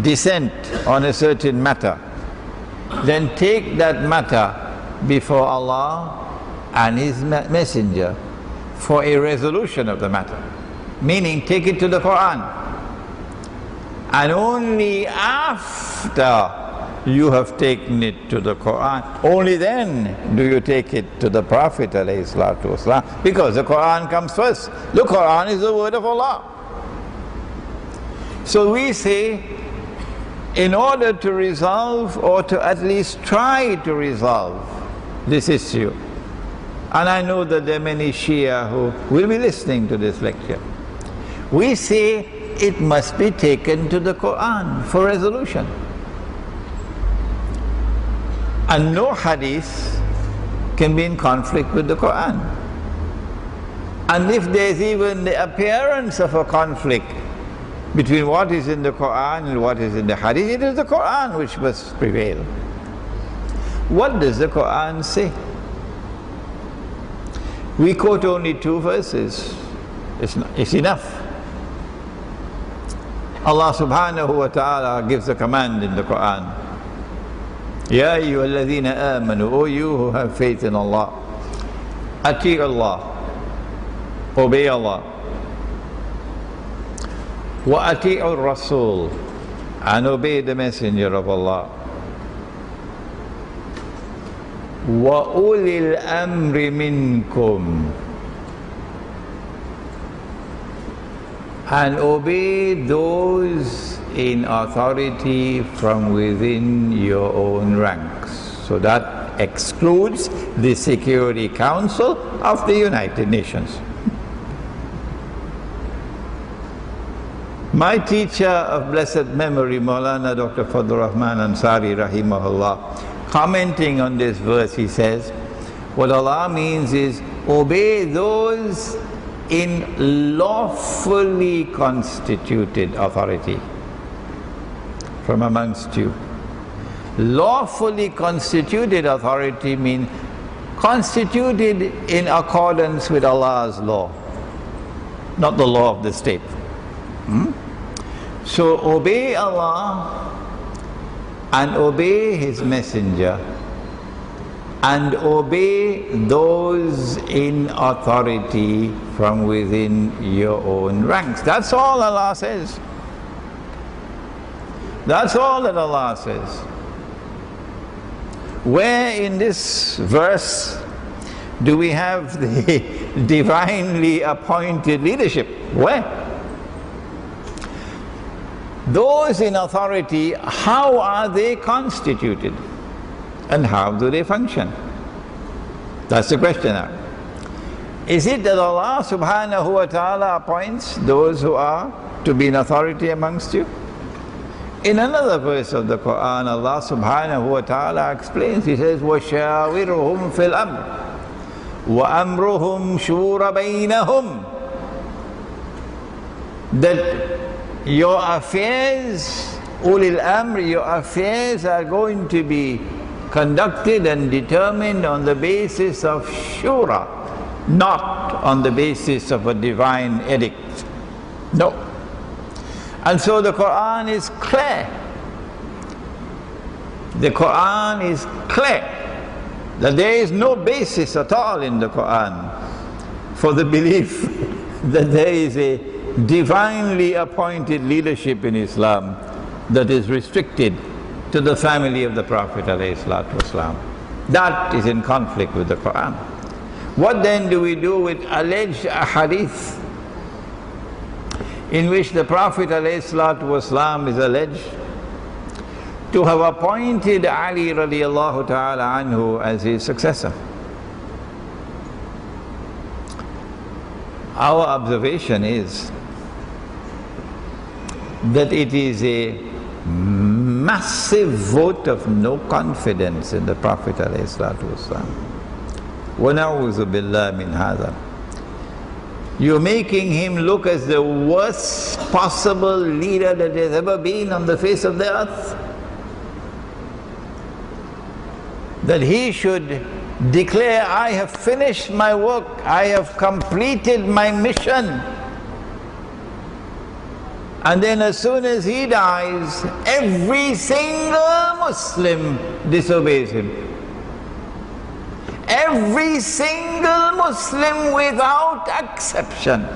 dissent on a certain matter, then take that matter before Allah and His Messenger for a resolution of the matter. Meaning, take it to the Quran. And only after you have taken it to the Quran, only then do you take it to the Prophet ﷺ, because the Quran comes first. The Quran is the word of Allah. So we say, in order to resolve, or to at least try to resolve this issue, and I know that there are many Shia who will be listening to this lecture, we say it must be taken to the Quran for resolution. And no hadith can be in conflict with the Quran. And if there's even the appearance of a conflict between what is in the Quran and what is in the hadith, it is the Quran which must prevail. What does the Quran say? We quote only 2 verses. It's enough. Allah subhanahu wa ta'ala gives a command in the Quran. Ya ayyuhalladhina amanu, O you who have faith in Allah, ati' Allah, obey Allah, wa ati'ur Rasul, and obey the Messenger of Allah, wa ulil amri minkum, and obey those in authority from within your own ranks. So that excludes the Security Council of the United Nations. My teacher of blessed memory, Maulana Dr. Fadlur Rahman Ansari rahimahullah, commenting on this verse, he says, what Allah means is, obey those in lawfully constituted authority from amongst you. Lawfully constituted authority means constituted in accordance with Allah's law, not the law of the state. So obey Allah and obey His Messenger and obey those in authority from within your own ranks. That's all Allah says. That's all that Allah says. Where in this verse do we have the divinely appointed leadership? Where? Those in authority, how are they constituted? And how do they function? That's the question now. Is it that Allah subhanahu wa ta'ala appoints those who are to be in authority amongst you? In another verse of the Quran, Allah subhanahu wa ta'ala explains, He says, وَشَاوِرْهُمْ فِي الْأَمْرِ وَأَمْرُهُمْ شُورَ بَيْنَهُمْ. That your affairs, ulil amr, your affairs are going to be conducted and determined on the basis of shura, not on the basis of a divine edict. No. And so the Quran is clear. The Quran is clear that there is no basis at all in the Quran for the belief that there is a divinely appointed leadership in Islam that is restricted to the family of the Prophet ﷺ. That is in conflict with the Quran. What then do we do with alleged ahadith in which the Prophet ﷺ is alleged to have appointed Ali radiallahu ta'ala anhu as his successor. Our observation is that it is a massive vote of no confidence in the Prophet ﷺ. وَنَعُوذُ بِاللَّهِ مِنْ هَذَا. You're making him look as the worst possible leader that has ever been on the face of the earth. That he should declare, I have finished my work, I have completed my mission. And then as soon as he dies, every single Muslim disobeys him. Every single Muslim without exception,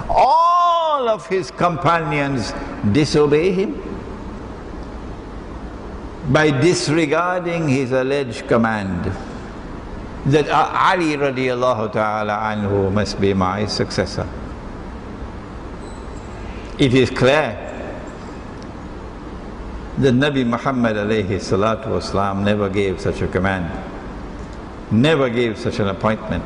all of his companions disobey him by disregarding his alleged command that Ali radiallahu ta'ala anhu must be my successor. It is clear that Nabi Muhammad alayhi salatu wasalam never gave such a command, never gave such an appointment.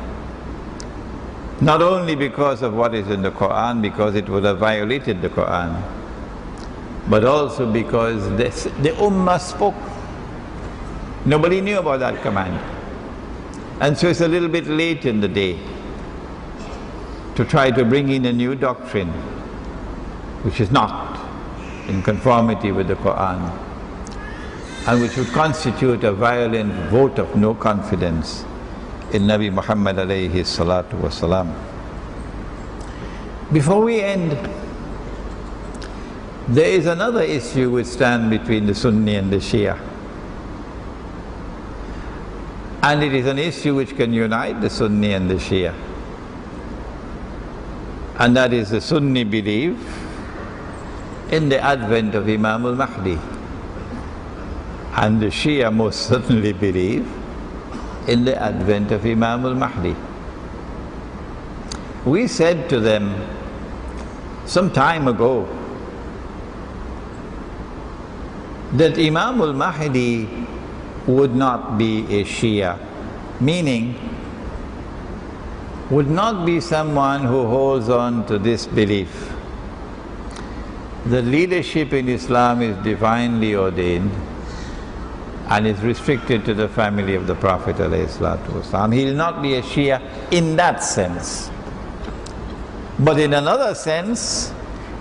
Not only because of what is in the Quran, because it would have violated the Quran, but also because the Ummah spoke. Nobody knew about that command. And so it's a little bit late in the day to try to bring in a new doctrine which is not in conformity with the Quran and which would constitute a violent vote of no confidence in Nabi Muhammad alayhi salatu wasalam. Before we end, there is another issue which stands between the Sunni and the Shia. And it is an issue which can unite the Sunni and the Shia. And that is the Sunni belief in the advent of Imam al-Mahdi. And the Shia most certainly believe in the advent of Imam al-Mahdi. We said to them some time ago that Imam al-Mahdi would not be a Shia, meaning would not be someone who holds on to this belief that leadership in Islam is divinely ordained and is restricted to the family of the Prophet ﷺ. He will not be a Shia in that sense. But in another sense,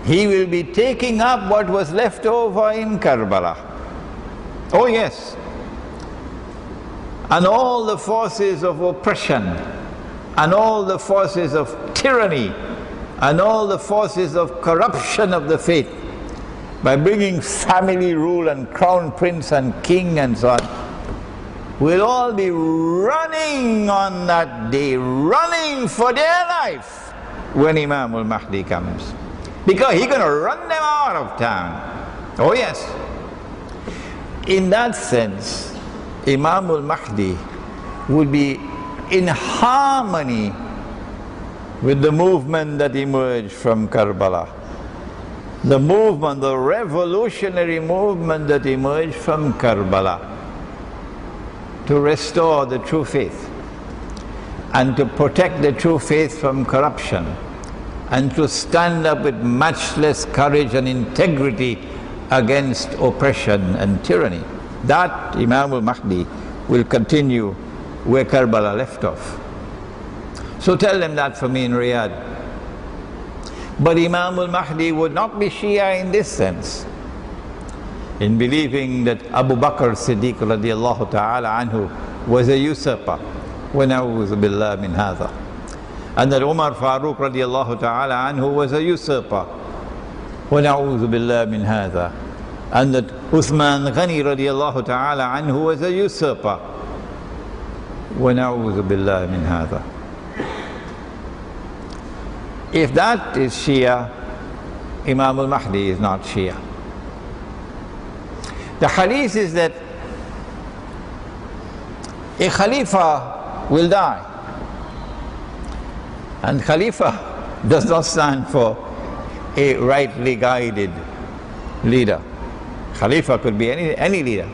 he will be taking up what was left over in Karbala. Oh yes. And all the forces of oppression, and all the forces of tyranny, and all the forces of corruption of the faith, by bringing family rule and crown prince and king and so on, will all be running on that day, running for their life when Imam al-Mahdi comes. Because he's going to run them out of town. Oh yes. In that sense, Imam al-Mahdi would be in harmony with the movement that emerged from Karbala. The movement, the revolutionary movement that emerged from Karbala to restore the true faith and to protect the true faith from corruption and to stand up with matchless courage and integrity against oppression and tyranny. That Imam al-Mahdi will continue where Karbala left off. So tell them that for me in Riyadh. But Imam al-Mahdi would not be Shia in this sense, in believing that Abu Bakr Siddiq radiallahu ta'ala anhu was a usurper. وَنَعُوذُ بِاللَّهِ مِنْ هَذَا. And that Umar Farooq radiallahu ta'ala anhu was a usurper. وَنَعُوذُ بِاللَّهِ مِنْ هَذَا. And that Uthman Ghani radiallahu ta'ala anhu was a usurper. وَنَعُوذُ بِاللَّهِ مِنْ هَذَا. If that is Shia, Imam al-Mahdi is not Shia. The hadith is that a Khalifa will die. And Khalifa does not stand for a rightly guided leader. Khalifa could be any leader.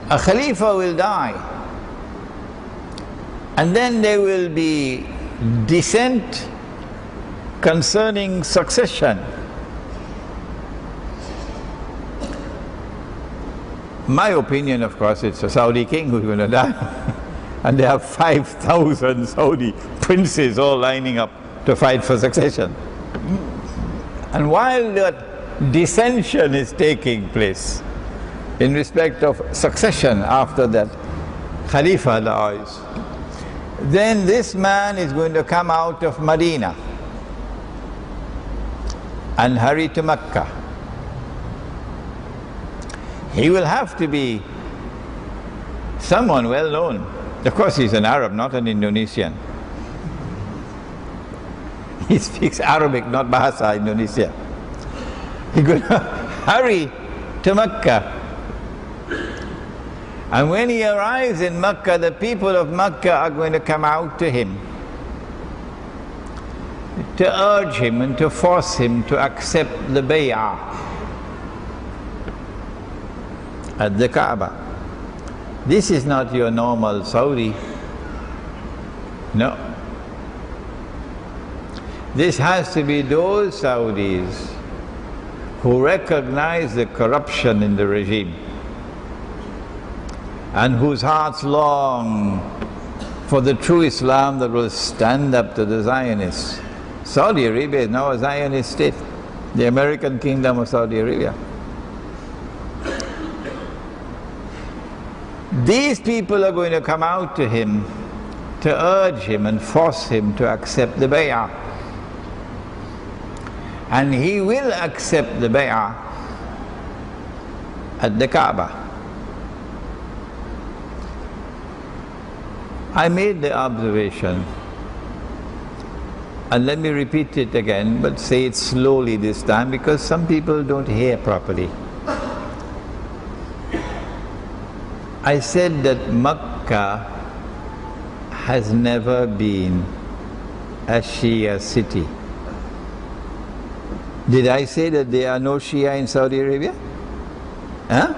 A Khalifa will die, and then there will be dissent concerning succession. My opinion, of course, it's a Saudi king who's going to die. And they have 5,000 Saudi princes all lining up to fight for succession. And while that dissension is taking place in respect of succession after that Khalifa dies, then this man is going to come out of Medina and hurry to Mecca. He will have to be someone well known. Of course, he's an Arab, not an Indonesian. He speaks Arabic, not Bahasa Indonesia. He's going to hurry to Mecca. And when he arrives in Mecca, the people of Mecca are going to come out to him to urge him and to force him to accept the bay'ah at the Kaaba. This is not your normal Saudi. No. This has to be those Saudis who recognize the corruption in the regime and whose hearts long for the true Islam that will stand up to the Zionists. Saudi Arabia is now a Zionist state, the American kingdom of Saudi Arabia. These people are going to come out to him to urge him and force him to accept the bay'ah. And he will accept the bay'ah at the Kaaba. I made the observation, and let me repeat it again, but say it slowly this time because some people don't hear properly. I said that Mecca has never been a Shia city. Did I say that there are no Shia in Saudi Arabia? Huh?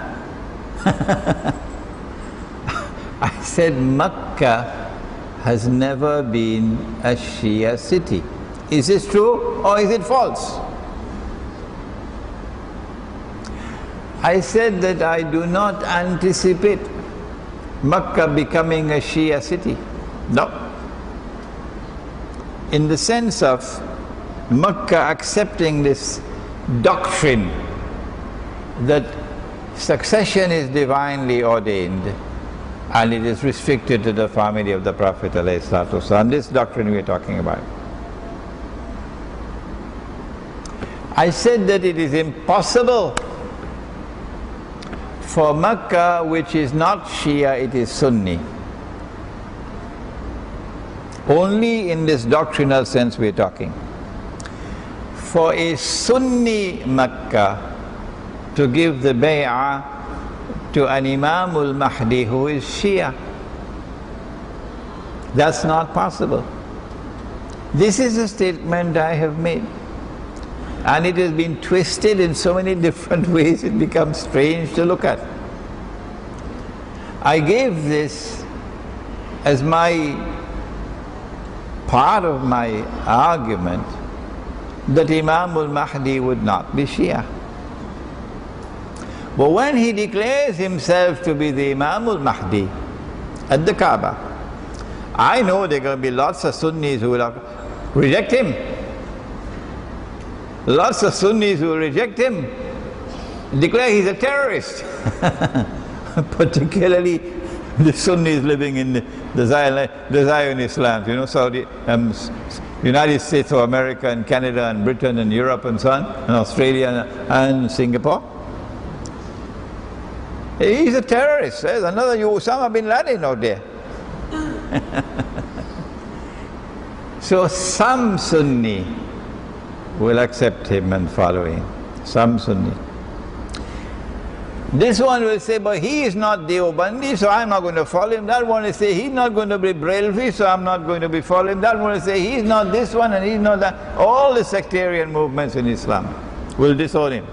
I said Mecca has never been a Shia city. Is this true or is it false? I said that I do not anticipate Mecca becoming a Shia city. No. In the sense of Mecca accepting this doctrine that succession is divinely ordained and it is restricted to the family of the Prophet ﷺ. This doctrine we are talking about. I said that it is impossible for Mecca, which is not Shia, it is Sunni. Only in this doctrinal sense we are talking. For a Sunni Mecca to give the bay'ah to an Imam al-Mahdi who is Shia, that's not possible. This is a statement I have made. And it has been twisted in so many different ways it becomes strange to look at. I gave this as my part of my argument that Imam al-Mahdi would not be Shia. But when he declares himself to be the Imam al-Mahdi at the Kaaba, I know there are going to be lots of Sunnis who will reject him. Lots of Sunnis who reject him, declare he's a terrorist. Particularly the Sunnis living in the Zionist lands, you know, Saudi, United States of America and Canada and Britain and Europe and so on, and Australia and Singapore. He's a terrorist. There's another Osama bin Laden out there. So some Sunni will accept him and follow him. Some Sunni. This one will say, but he is not Deobandi, so I'm not going to follow him. That one will say, he's not going to be Brelvi, so I'm not going to be following him. That one will say, he's not this one and he's not that. All the sectarian movements in Islam will disown him.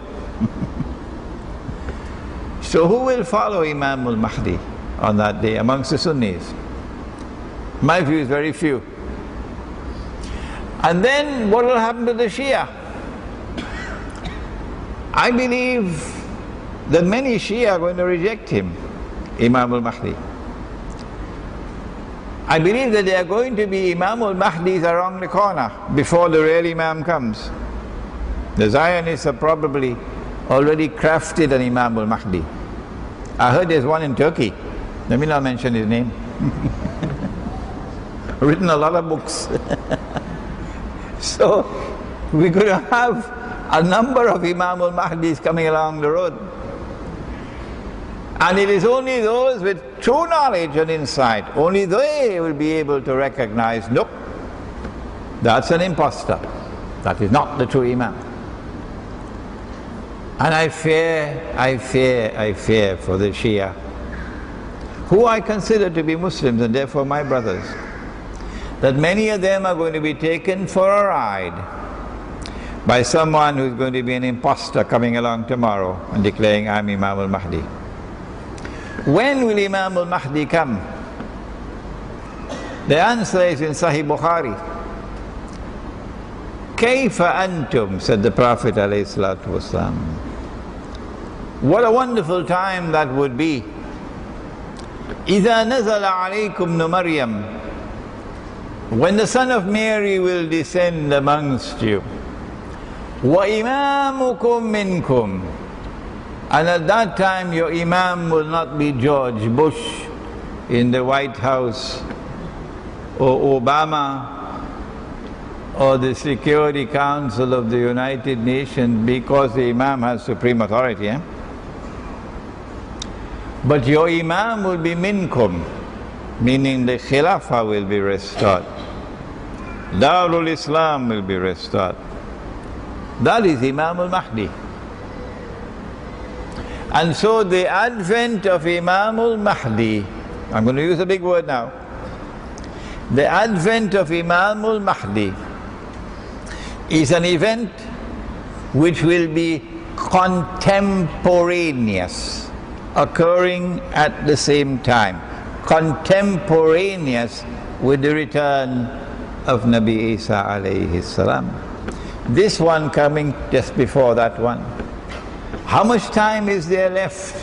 So who will follow Imam al-Mahdi on that day amongst the Sunnis? My view is very few. And then what will happen to the Shia? I believe that many Shia are going to reject him, Imam al-Mahdi. I believe that there are going to be Imam al-Mahdis around the corner before the real Imam comes. The Zionists have probably already crafted an Imam al-Mahdi. I heard there's one in Turkey. Let me not mention his name. Written a lot of books. So we're going to have a number of Imam al-Mahdis coming along the road. And it is only those with true knowledge and insight, only they will be able to recognize, nope, that's an impostor. That is not the true Imam. And I fear for the Shia, who I consider to be Muslims and therefore my brothers, that many of them are going to be taken for a ride by someone who's going to be an impostor coming along tomorrow and declaring, I'm Imam al-Mahdi. When will Imam al-Mahdi come? The answer is in Sahih Bukhari. Kayfa antum, said the Prophet ﷺ. What a wonderful time that would be. إِذَا نَزَلَ عَلَيْكُمْ نُ مَرْيَمْ, when the son of Mary will descend amongst you. وَإِمَامُكُمْ مِنْكُمْ, and at that time your Imam will not be George Bush in the White House, or Obama, or the Security Council of the United Nations, because the Imam has supreme authority. But your Imam will be minkum, meaning the Khilafah will be restored. Darul Islam will be restored. That is Imam al-Mahdi. And so the advent of Imam al-Mahdi, I'm going to use a big word now, the advent of Imam al-Mahdi is an event which will be contemporaneous, occurring at the same time, contemporaneous with the return of Nabi Isa alayhi salam. This one coming just before that one. How much time is there left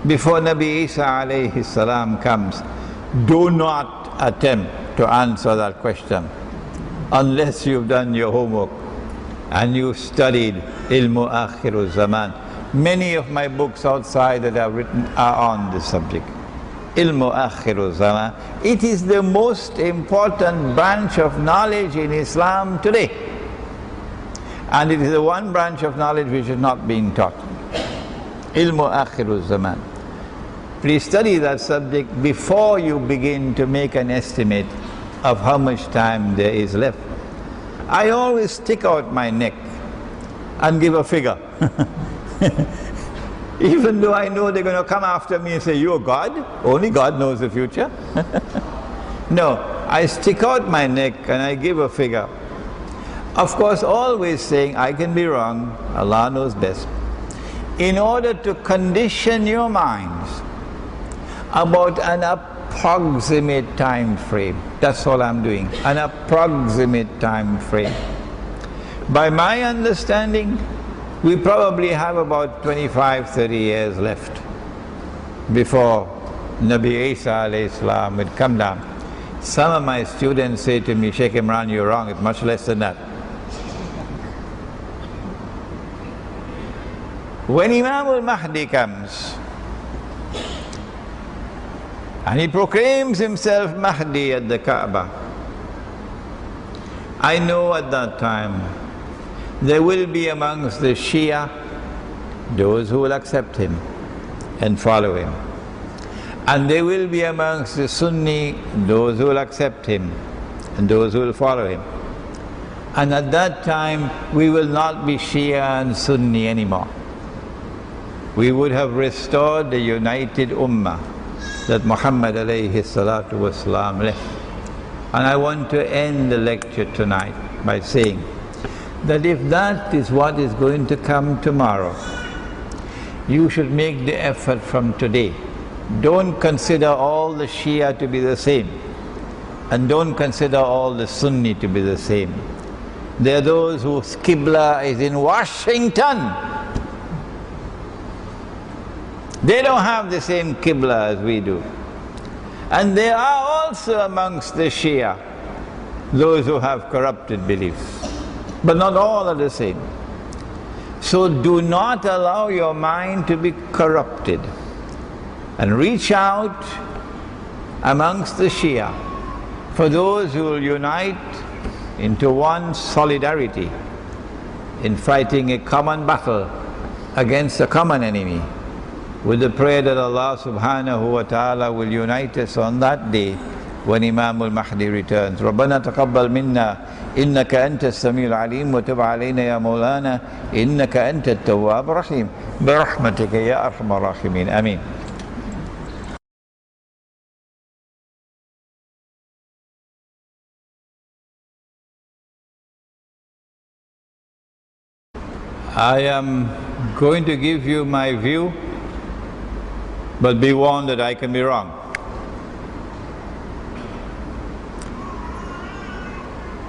before Nabi Isa alayhi salam comes? Do not attempt to answer that question unless you've done your homework and you've studied Ilmu Akhiru Zaman. Many of my books outside that I've written are on this subject. Ilmu Akhiru Zaman. It is the most important branch of knowledge in Islam today. And it is the one branch of knowledge which is not being taught. Ilmu Akhiru Zaman. Please study that subject before you begin to make an estimate of how much time there is left. I always stick out my neck and give a figure. Even though I know they're going to come after me and say, you're God? Only God knows the future. No, I stick out my neck and I give a figure. Of course, always saying, I can be wrong, Allah knows best. In order to condition your minds about an approximate time frame. That's all I'm doing, an approximate time frame. By my understanding, we probably have about 25-30 years left before Nabi Isa alayhi salam would come down. Some of my students say to me, Sheikh Imran, you're wrong, it's much less than that. When Imam al-Mahdi comes and he proclaims himself Mahdi at the Kaaba, I know at that time there will be amongst the Shia those who will accept him and follow him. And there will be amongst the Sunni those who will accept him and those who will follow him. And at that time we will not be Shia and Sunni anymore. we would have restored the united ummah that Muhammad alayhi salatu wasalam left. And I want to end the lecture tonight by saying that if that is what is going to come tomorrow, you should make the effort from today. Don't consider all the Shia to be the same, and don't consider all the Sunni to be the same. There are those whose Qibla is in Washington. They don't have the same Qibla as we do. And there are also amongst the Shia those who have corrupted beliefs. But not all are the same. So do not allow your mind to be corrupted. And reach out amongst the Shia for those who will unite into one solidarity in fighting a common battle against a common enemy, with the prayer that Allah subhanahu wa ta'ala will unite us on that day when Imam al-Mahdi returns. رَبَّنَا تَقَبَّلْ مِنَّا إِنَّكَ أَنْتَ السَّمِيعُ الْعَلِيمُ وَتُبْ عَلَيْنَا يَا مَوْلَانَا إِنَّكَ أَنْتَ التَّوَّابُ الرَّحِيمُ بِرَحْمَتِكَ يَا أَرْحَمَ الرَّاحِمِينَ آمين. I am going to give you my view, but be warned that I can be wrong.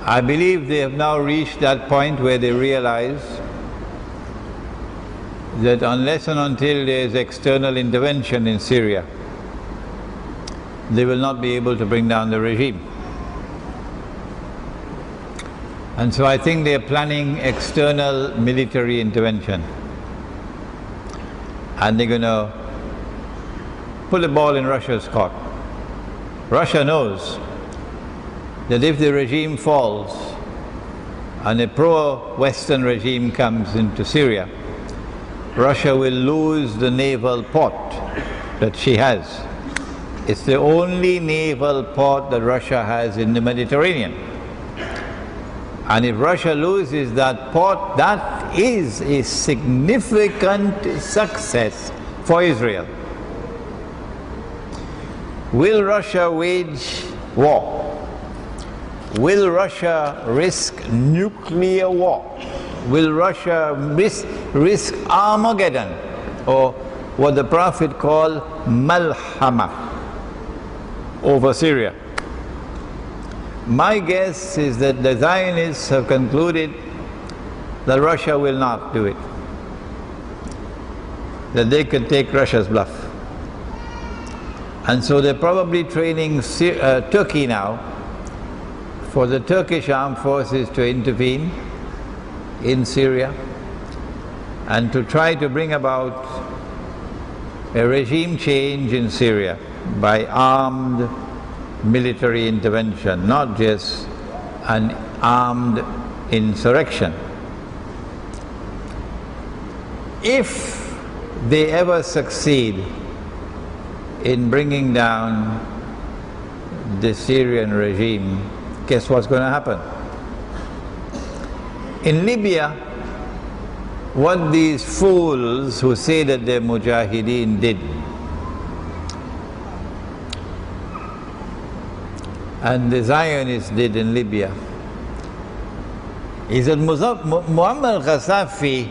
I believe they have now reached that point where they realize that unless and until there is external intervention in Syria, they will not be able to bring down the regime. And so I think they are planning external military intervention. And they're going to put the ball in Russia's court. Russia knows that if the regime falls and a pro-Western regime comes into Syria, Russia will lose the naval port that she has. It's the only naval port that Russia has in the Mediterranean. And if Russia loses that port, that is a significant success for Israel. Will Russia wage war? Will Russia risk nuclear war? Will Russia risk Armageddon, or what the Prophet called Malhama, over Syria? My guess is that the Zionists have concluded that Russia will not do it, that they could take Russia's bluff. And so they're probably training Turkey now for the Turkish armed forces to intervene in Syria and to try to bring about a regime change in Syria by armed military intervention, not just an armed insurrection. If they ever succeed in bringing down the Syrian regime, guess what's going to happen? In Libya, what these fools who say that they're mujahideen did, and the Zionists did in Libya, is that Muammar Gaddafi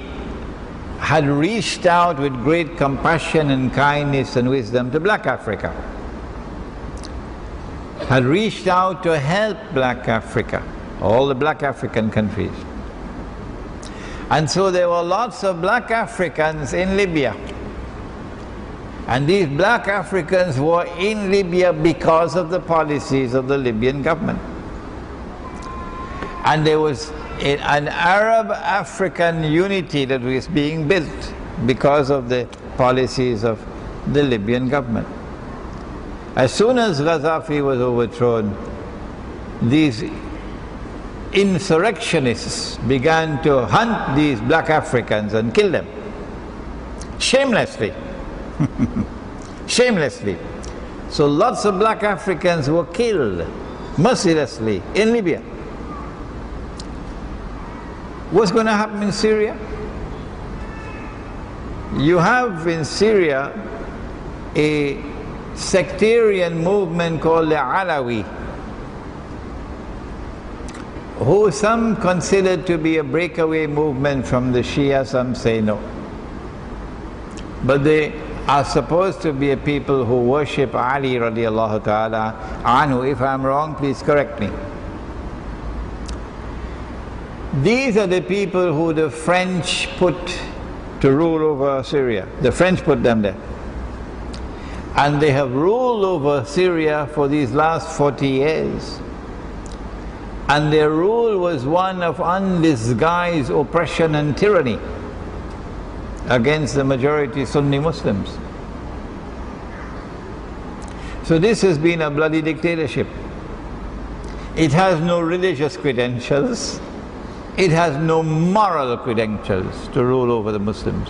had reached out with great compassion and kindness and wisdom to Black Africa, had reached out to help Black Africa, all the Black African countries. And so there were lots of Black Africans in Libya. And these Black Africans were in Libya because of the policies of the Libyan government. And there was an Arab-African unity that was being built because of the policies of the Libyan government. As soon as Gaddafi was overthrown, these insurrectionists began to hunt these Black Africans and kill them shamelessly. Shamelessly. So lots of Black Africans were killed mercilessly in Libya. What's going to happen in Syria? You have in Syria a sectarian movement called the Alawi, who some consider to be a breakaway movement from the Shia, some say no. But they are supposed to be a people who worship Ali radiallahu ta'ala anhu. If I'm wrong, please correct me. These are the people who the French put to rule over Syria. The French put them there. And they have ruled over Syria for these last 40 years. And their rule was one of undisguised oppression and tyranny against the majority Sunni Muslims. So this has been a bloody dictatorship. It has no religious credentials. It has no moral credentials to rule over the Muslims.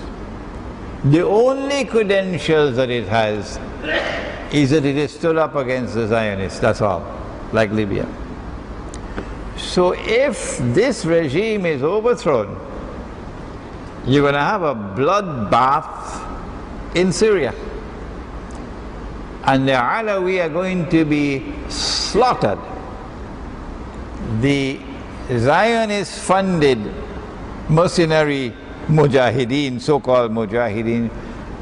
The only credentials that it has is that it has stood up against the Zionists, that's all, like Libya. So if this regime is overthrown, you're going to have a bloodbath in Syria. And the Alawi are going to be slaughtered. The Zionist-funded mercenary mujahideen, so-called mujahideen,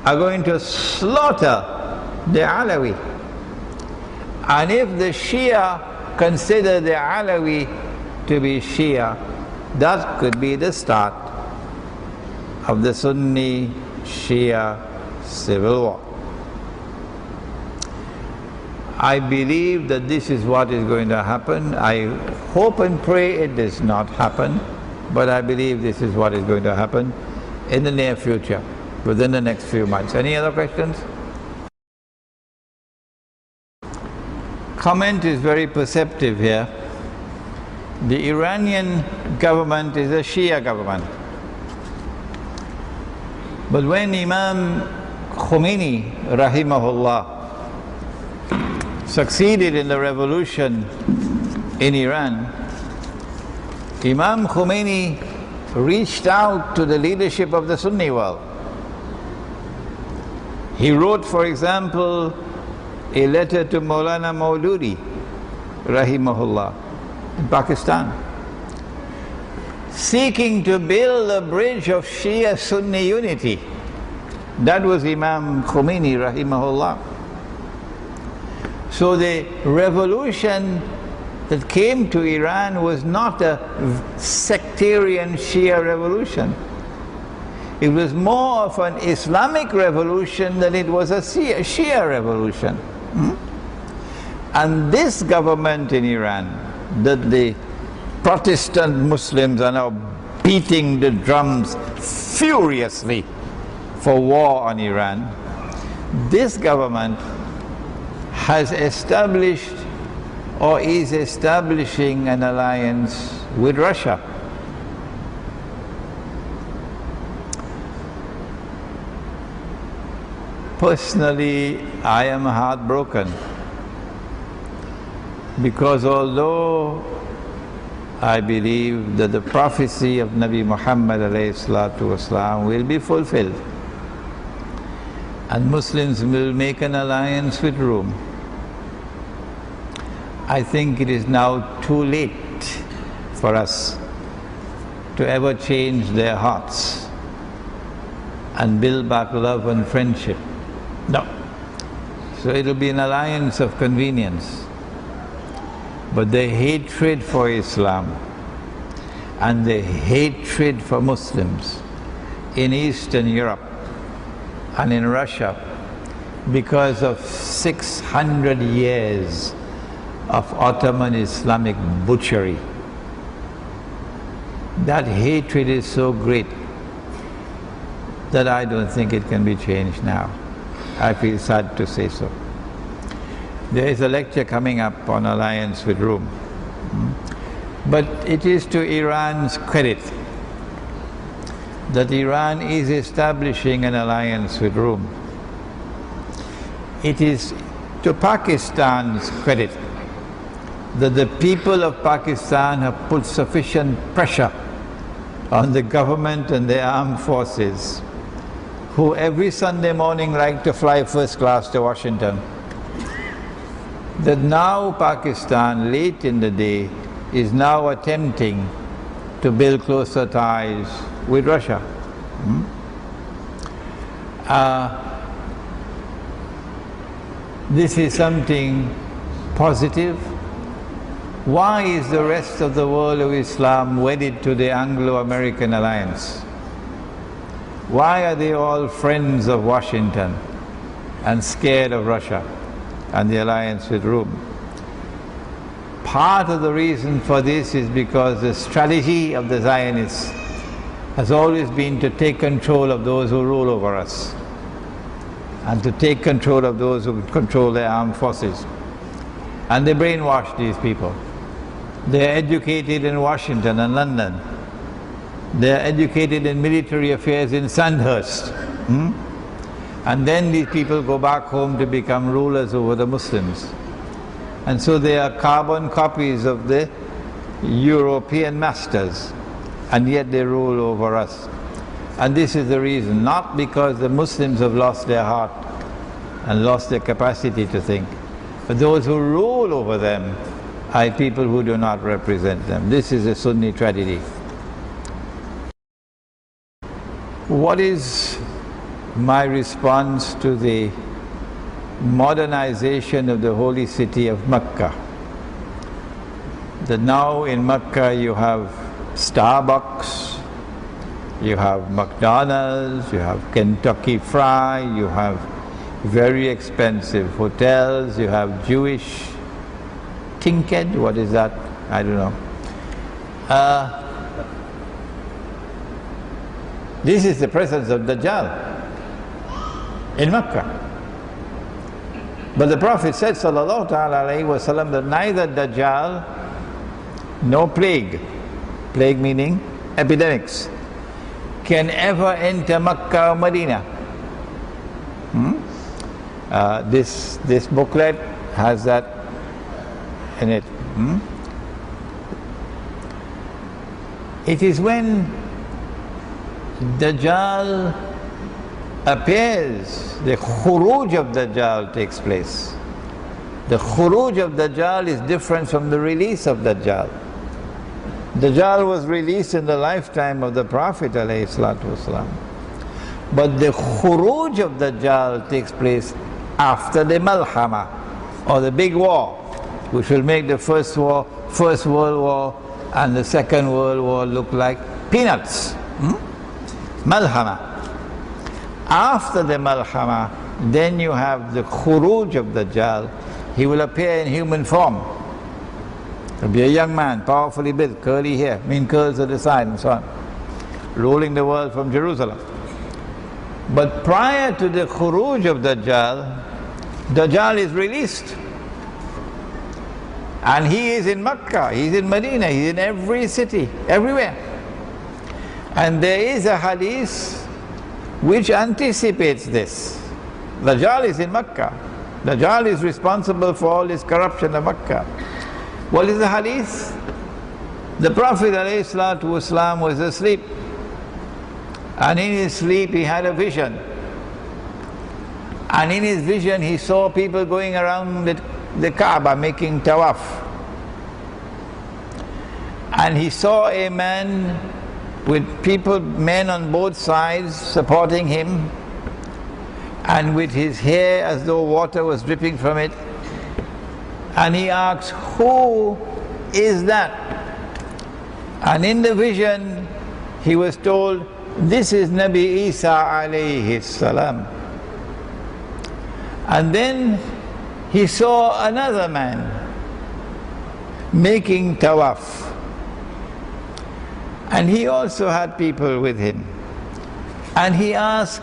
are going to slaughter the Alawi. And if the Shia consider the Alawi to be Shia, that could be the start of the Sunni-Shia civil war. I believe that this is what is going to happen. I hope and pray it does not happen, but I believe this is what is going to happen in the near future, within the next few months. Any other questions? Comment is very perceptive here. The Iranian government is a Shia government. But when Imam Khomeini, rahimahullah, succeeded in the revolution in Iran, Imam Khomeini reached out to the leadership of the Sunni world. He wrote, for example, a letter to Maulana Maududi, rahimahullah, in Pakistan, seeking to build a bridge of Shia-Sunni unity. That was Imam Khomeini, rahimahullah. So the revolution that came to Iran was not a sectarian Shia revolution. It was more of an Islamic revolution than it was a Shia revolution. And this government in Iran, that the Protestant Muslims are now beating the drums furiously for war on Iran, this government has established or is establishing an alliance with Russia. Personally, I am heartbroken, because although I believe that the prophecy of Nabi Muhammad ﷺ will be fulfilled and Muslims will make an alliance with Rome, I think it is now too late for us to ever change their hearts and build back love and friendship. No. So it will be an alliance of convenience. But the hatred for Islam and the hatred for Muslims in Eastern Europe and in Russia, because of 600 years of Ottoman Islamic butchery, that hatred is so great that I don't think it can be changed now. I feel sad to say so. There is a lecture coming up on alliance with Rome. But it is to Iran's credit that Iran is establishing an alliance with Rome. It is to Pakistan's credit that the people of Pakistan have put sufficient pressure on the government and the armed forces who every Sunday morning like to fly first class to Washington, that now Pakistan, late in the day, is now attempting to build closer ties with Russia. This is something positive. Why is the rest of the world of Islam wedded to the Anglo-American alliance? Why are they all friends of Washington and scared of Russia and the alliance with Rome? Part of the reason for this is because the strategy of the Zionists has always been to take control of those who rule over us and to take control of those who control their armed forces. And they brainwash these people. They are educated in Washington and London. They are educated in military affairs in Sandhurst. And then these people go back home to become rulers over the Muslims. And so they are carbon copies of the European masters, and yet they rule over us. And this is the reason, not because the Muslims have lost their heart and lost their capacity to think, but those who rule over them are people who do not represent them. This is a Sunni tragedy. What is my response to the modernization of the holy city of Mecca? That now in Mecca you have Starbucks, you have McDonald's, you have Kentucky Fried, you have very expensive hotels, you have Jewish Tinked, what is that? I don't know. This is the presence of Dajjal in Mecca. But the Prophet said, sallallahu alayhi wa sallam, that neither Dajjal nor plague meaning epidemics, can ever enter Mecca or Medina. This booklet has that in it. It is when Dajjal appears, the khuruj of Dajjal takes place. The khuruj of Dajjal is different from the release of Dajjal. Dajjal was released in the lifetime of the Prophet ﷺ. But the khuruj of Dajjal takes place after the Malhama, or the big war, which will make the First World War and the Second World War look like peanuts. Malhama. After the Malhama, then you have the khuruj of Dajjal. He will appear in human form. He'll be a young man, powerfully built, curly hair, mean curls at the side and so on, ruling the world from Jerusalem. But prior to the khuruj of Dajjal, Dajjal is released. And he is in Mecca, he's in Medina, he's in every city, everywhere. And there is a hadith which anticipates this. Dajjal is in Mecca. Dajjal is responsible for all this corruption of Mecca. What is the hadith? The Prophet ﷺ was asleep, and in his sleep he had a vision. And in his vision he saw people going around the Kaaba making tawaf. And he saw a man with men on both sides supporting him, and with his hair as though water was dripping from it. And he asks, who is that? And in the vision he was told, this is Nabi Isa alayhi salam. And then he saw another man making tawaf, and he also had people with him. And he asked,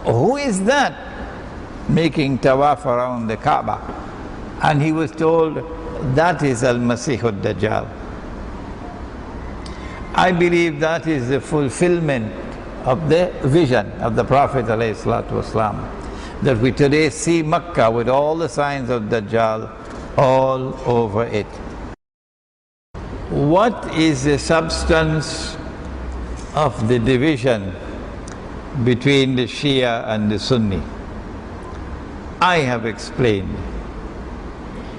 who is that making tawaf around the Kaaba? And he was told, that is Al-Masih al-Dajjal. I believe that is the fulfillment of the vision of the Prophet ﷺ, that we today see Mecca with all the signs of Dajjal all over it. What is the substance of the division between the Shia and the Sunni. I have explained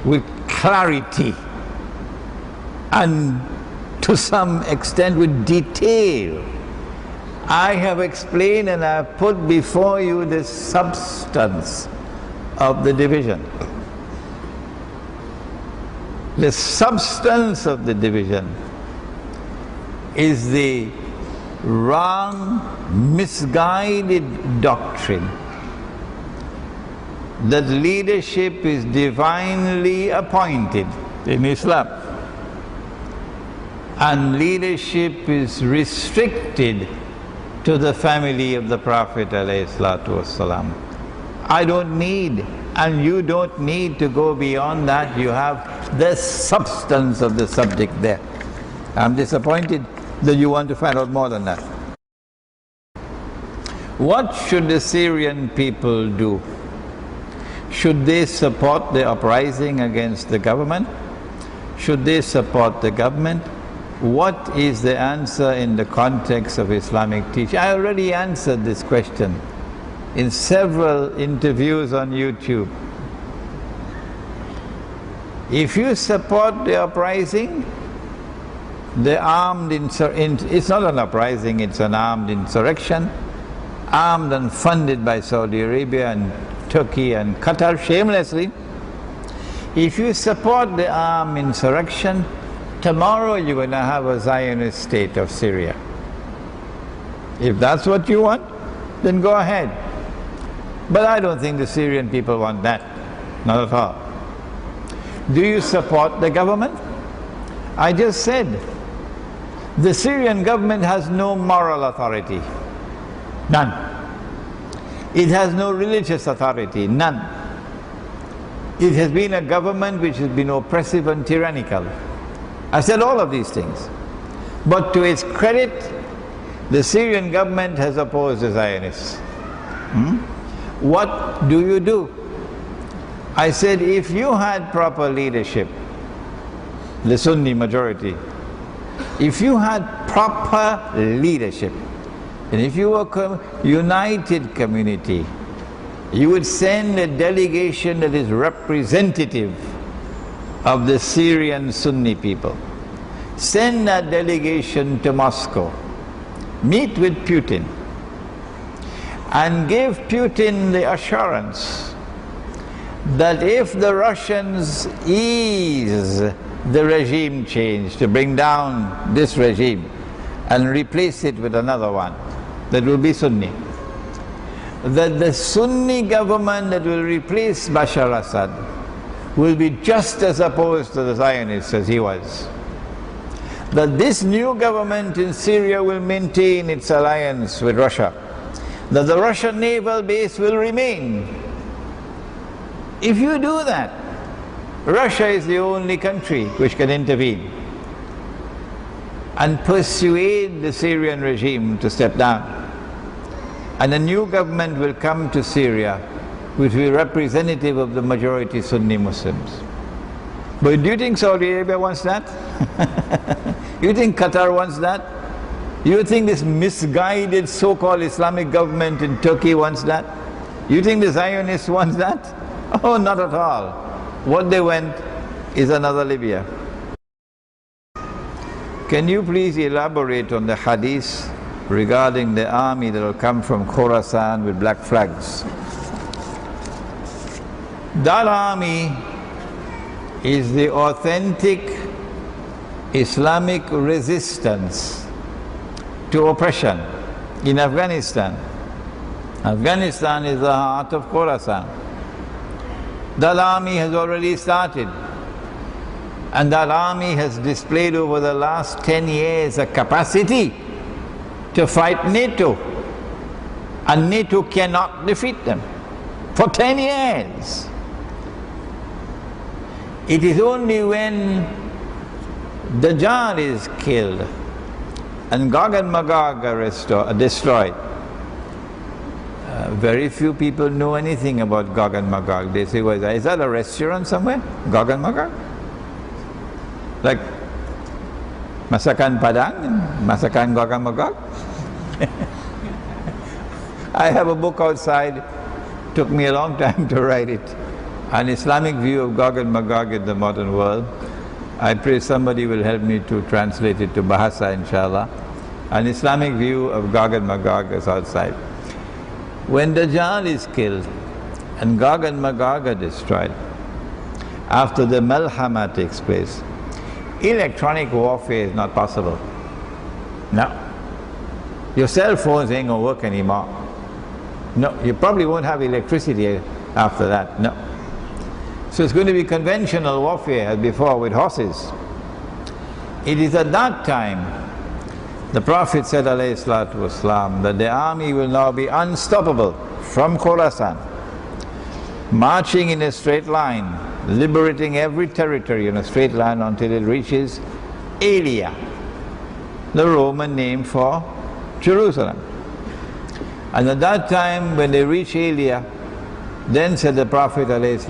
with clarity and to some extent with detail. I have explained and I have put before you the substance of the division. The substance of the division is the wrong, misguided doctrine that leadership is divinely appointed in Islam and leadership is restricted to the family of the Prophet ﷺ. I don't need, and you don't need to go beyond that. You have the substance of the subject there. I'm disappointed that you want to find out more than that. What should the Syrian people do? Should they support the uprising against the government? Should they support the government? What is the answer in the context of Islamic teaching? I already answered this question in several interviews on YouTube. If you support the uprising, the armed it's not an uprising, it's an armed insurrection, armed and funded by Saudi Arabia and Turkey and Qatar shamelessly. If you support the armed insurrection, tomorrow you're going to have a Zionist state of Syria. If that's what you want, then go ahead. But I don't think the Syrian people want that, not at all. Do you support the government? I just said, the Syrian government has no moral authority, none. It has no religious authority, none. It has been a government which has been oppressive and tyrannical. I said all of these things. But to its credit, the Syrian government has opposed the Zionists. What do you do? I said, if you had proper leadership, the Sunni majority, if you had proper leadership, and if you were a united community, you would send a delegation that is representative of the Syrian Sunni people. Send that delegation to Moscow, meet with Putin, and give Putin the assurance that if the Russians ease the regime change to bring down this regime and replace it with another one that will be Sunni, that the Sunni government that will replace Bashar Assad will be just as opposed to the Zionists as he was. That this new government in Syria will maintain its alliance with Russia. That the Russian naval base will remain. If you do that, Russia is the only country which can intervene and persuade the Syrian regime to step down. And a new government will come to Syria which will be representative of the majority Sunni Muslims. But do you think Saudi Arabia wants that? You think Qatar wants that? You think this misguided so-called Islamic government in Turkey wants that? You think the Zionists want that? Oh, not at all. What they want is another Libya. Can you please elaborate on the hadith regarding the army that will come from Khorasan with black flags? That army is the authentic Islamic resistance to oppression in Afghanistan. Afghanistan is the heart of Khorasan. That army has already started, and that army has displayed over the last 10 years a capacity to fight NATO, and NATO cannot defeat them for 10 years. It is only when Dajjal is killed and Gog and Magog are destroyed. Very few people know anything about Gog and Magog. They say, well, is that a restaurant somewhere? Gog and Magog? Like Masakan Padang and Masakan Gog and Magog? I have a book outside, took me a long time to write it. An Islamic view of Gog and Magog in the modern world. I pray somebody will help me to translate it to Bahasa, inshallah. An Islamic view of Gog and Magog is outside. When Dajjal is killed and Gog and Magog are destroyed, after the Malhama takes place, electronic warfare is not possible. No. Your cell phones ain't going to work anymore. No, you probably won't have electricity after that. No. So it's going to be conventional warfare as before with horses. It is at that time the Prophet said ﷺ, that the army will now be unstoppable from Khorasan, marching in a straight line, liberating every territory in a straight line until it reaches Elia, the Roman name for Jerusalem. And at that time when they reach Elia, then said the Prophet ﷺ,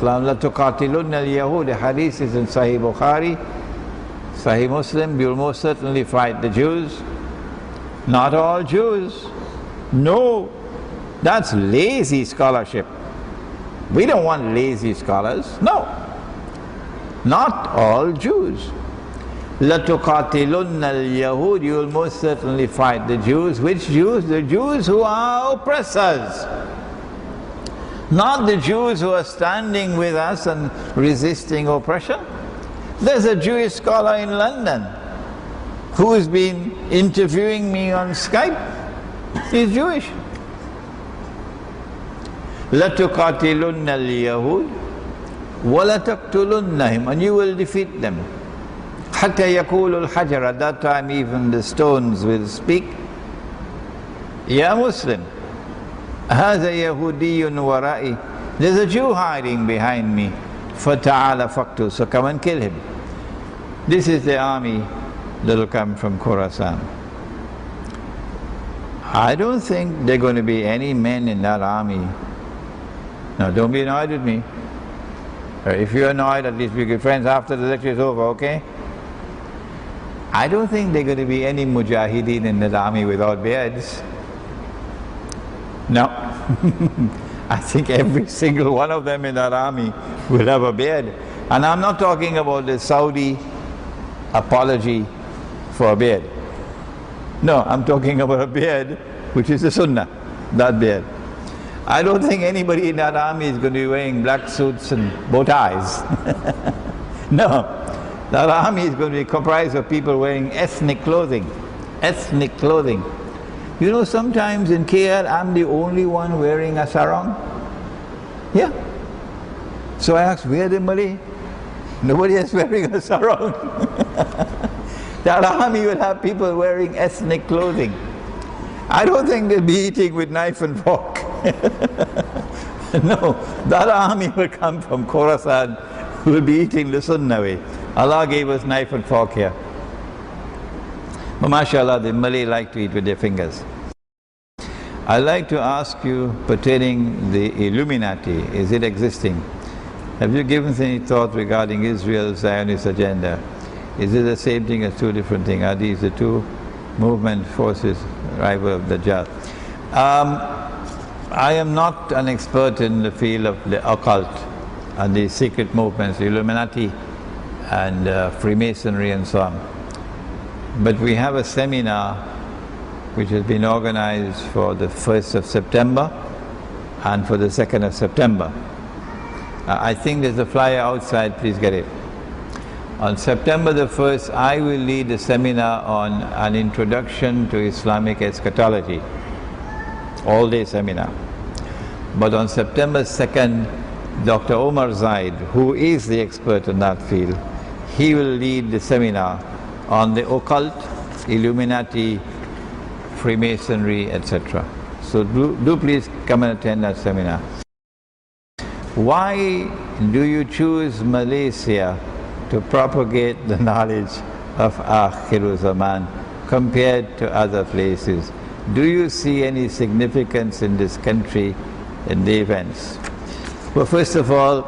لَتُقَاتِلُنَّ الْيَهُودِ, the hadith is in Sahih Bukhari, Sahih Muslim, you'll most certainly fight the Jews. Not all Jews. No, that's lazy scholarship. We don't want lazy scholars. No, not all Jews. لَتُقَاتِلُنَّ الْيَهُودِ, you will most certainly fight the Jews. Which Jews? The Jews who are oppressors. Not the Jews who are standing with us and resisting oppression. There's a Jewish scholar in London who has been interviewing me on Skype. He's Jewish. لَتُقَاتِلُنَّ الْيَهُودِ وَلَتَقْتُلُنَّهُمْ, and you will defeat them. حَتَّى يَقُولُ الْحَجَرَ, at that time even the stones will speak. Ya Muslim, هَذَا يَهُودِيٌّ وَرَائِي, there's a Jew hiding behind me. فَتَعَالَ فَقْتُلْ, so come and kill him. This is the army that will come from Khorasan. I don't think there are going to be any men in that army. Now don't be annoyed with me. If you're annoyed, at least be good friends after the lecture is over, okay? I don't think there are going to be any mujahideen in that army without beards. No. I think every single one of them in that army will have a beard. And I'm not talking about the Saudi apology for a beard. No, I'm talking about a beard which is the Sunnah, that beard. I don't think anybody in that army is going to be wearing black suits and bow ties. No, that army is going to be comprised of people wearing ethnic clothing. Ethnic clothing. You know, sometimes in KL, I'm the only one wearing a sarong. Yeah. So I asked, where are the Malay? Nobody is wearing a sarong. That army will have people wearing ethnic clothing. I don't think they'll be eating with knife and fork. No, that army will come from Khorasan, who will be eating the Sunnah way. Allah gave us knife and fork here. But mashallah, the Malay like to eat with their fingers. I'd like to ask you pertaining the Illuminati, is it existing? Have you given any thought regarding Israel's Zionist agenda? Is it the same thing as two different things? Are these the two movement forces, rival of Dajjal? I am not an expert in the field of the occult and the secret movements, the Illuminati and Freemasonry and so on. But we have a seminar which has been organized for the 1st of September and for the 2nd of September. I think there's a flyer outside, please get it. On September the 1st, I will lead a seminar on an introduction to Islamic eschatology, all-day seminar. But on September 2nd, Dr. Omar Zaid, who is the expert in that field, he will lead the seminar on the occult, Illuminati, Freemasonry, etc. So do please come and attend that seminar. Why do you choose Malaysia to propagate the knowledge of Akhirul Zaman compared to other places? Do you see any significance in this country in the events? Well, first of all,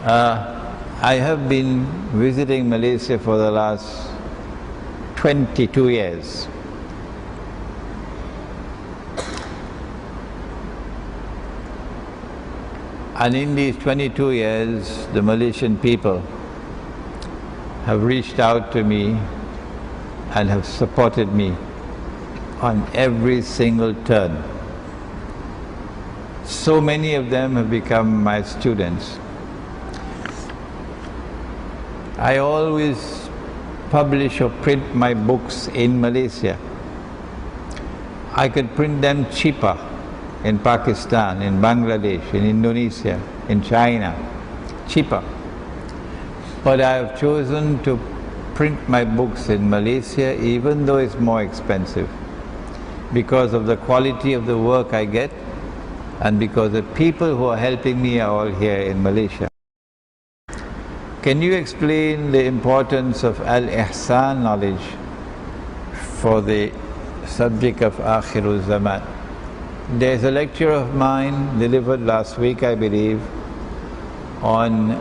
I have been visiting Malaysia for the last 22 years. And in these 22 years, the Malaysian people have reached out to me and have supported me on every single turn. So many of them have become my students. I always publish or print my books in Malaysia. I could print them cheaper in Pakistan, in Bangladesh, in Indonesia, in China, cheaper. But I have chosen to print my books in Malaysia, even though it's more expensive, because of the quality of the work I get and because the people who are helping me are all here in Malaysia. Can you explain the importance of Al-Ihsan knowledge for the subject of Akhirul Zaman? There's a lecture of mine delivered last week, I believe, on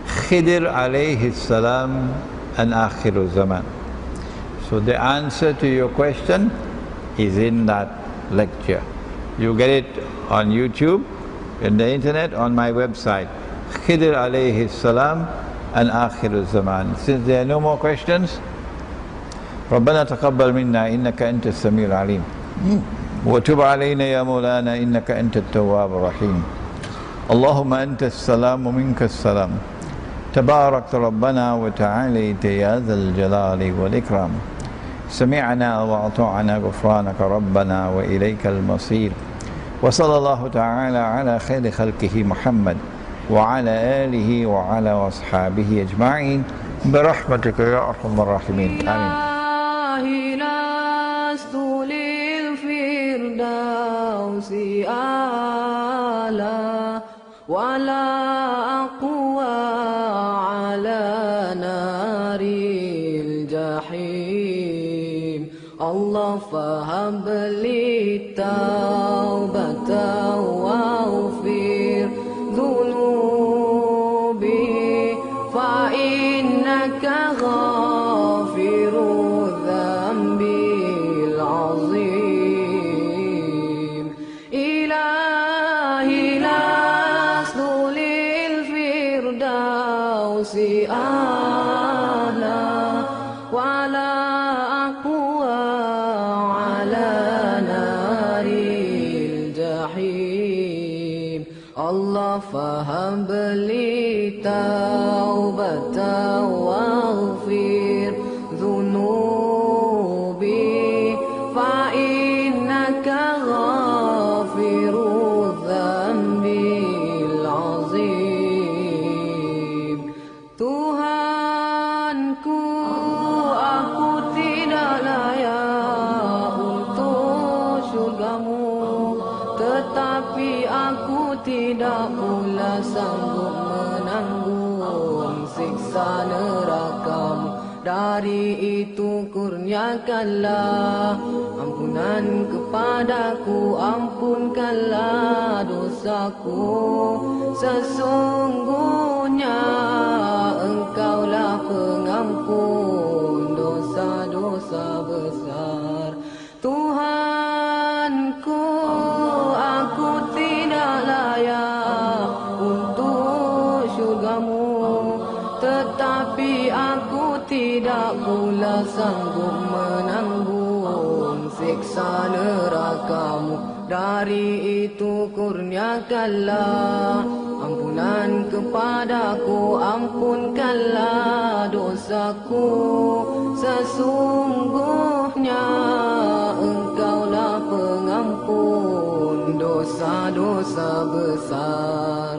Khidir alayhi salam and Akhirul Zaman. So the answer to your question is in that lecture. You get it on YouTube, in the internet, on my website. Khidir alayhi salam and Akhirul Zaman. Since there are no more questions, ربنا تقبل منا إنك أنت السميع العليم وتب علينا يا مولانا إنك أنت التواب الرحيم اللهم أنت السلام ومنك السلام تبارك ربنا وتعاليت يا ذا الجلال والإكرام سمعنا وأطعنا غفرانك ربنا وإليك المصير وصلى الله تعالى على خير خلقه محمد وعلى آله وعلى أصحابه أجمعين برحمتك يا أرحم الراحمين آمين. لست للفردوس أعلى ولا أقوى على نار الجحيم الله فهب لي التوبة واغفر ذنوبي فإنك غافر الذنب العظيم إلهي لست للفردوس أعلى ولا أقوى على نار الجحيم الله فهب لي توبة واغفر ذنوبي فإنك غافر الذنب العظيم Tuhanku aku tidak layak untuk syurgamu tetapi aku tidak pula sanggup menanggung siksa nerakamu dari itu kurniakanlah ampunan kepadaku ampunkanlah dosaku sesungguhnya engkaulah pengampun dosa-dosa besar Tuhanku aku tidak layak untuk syurgamu tetapi aku tidak pula sanggup menanggung siksa nerakamu dari itu kurniakanlah ampunan kepadaku ampunkanlah dosaku sesungguhnya engkaulah pengampun dosa-dosa besar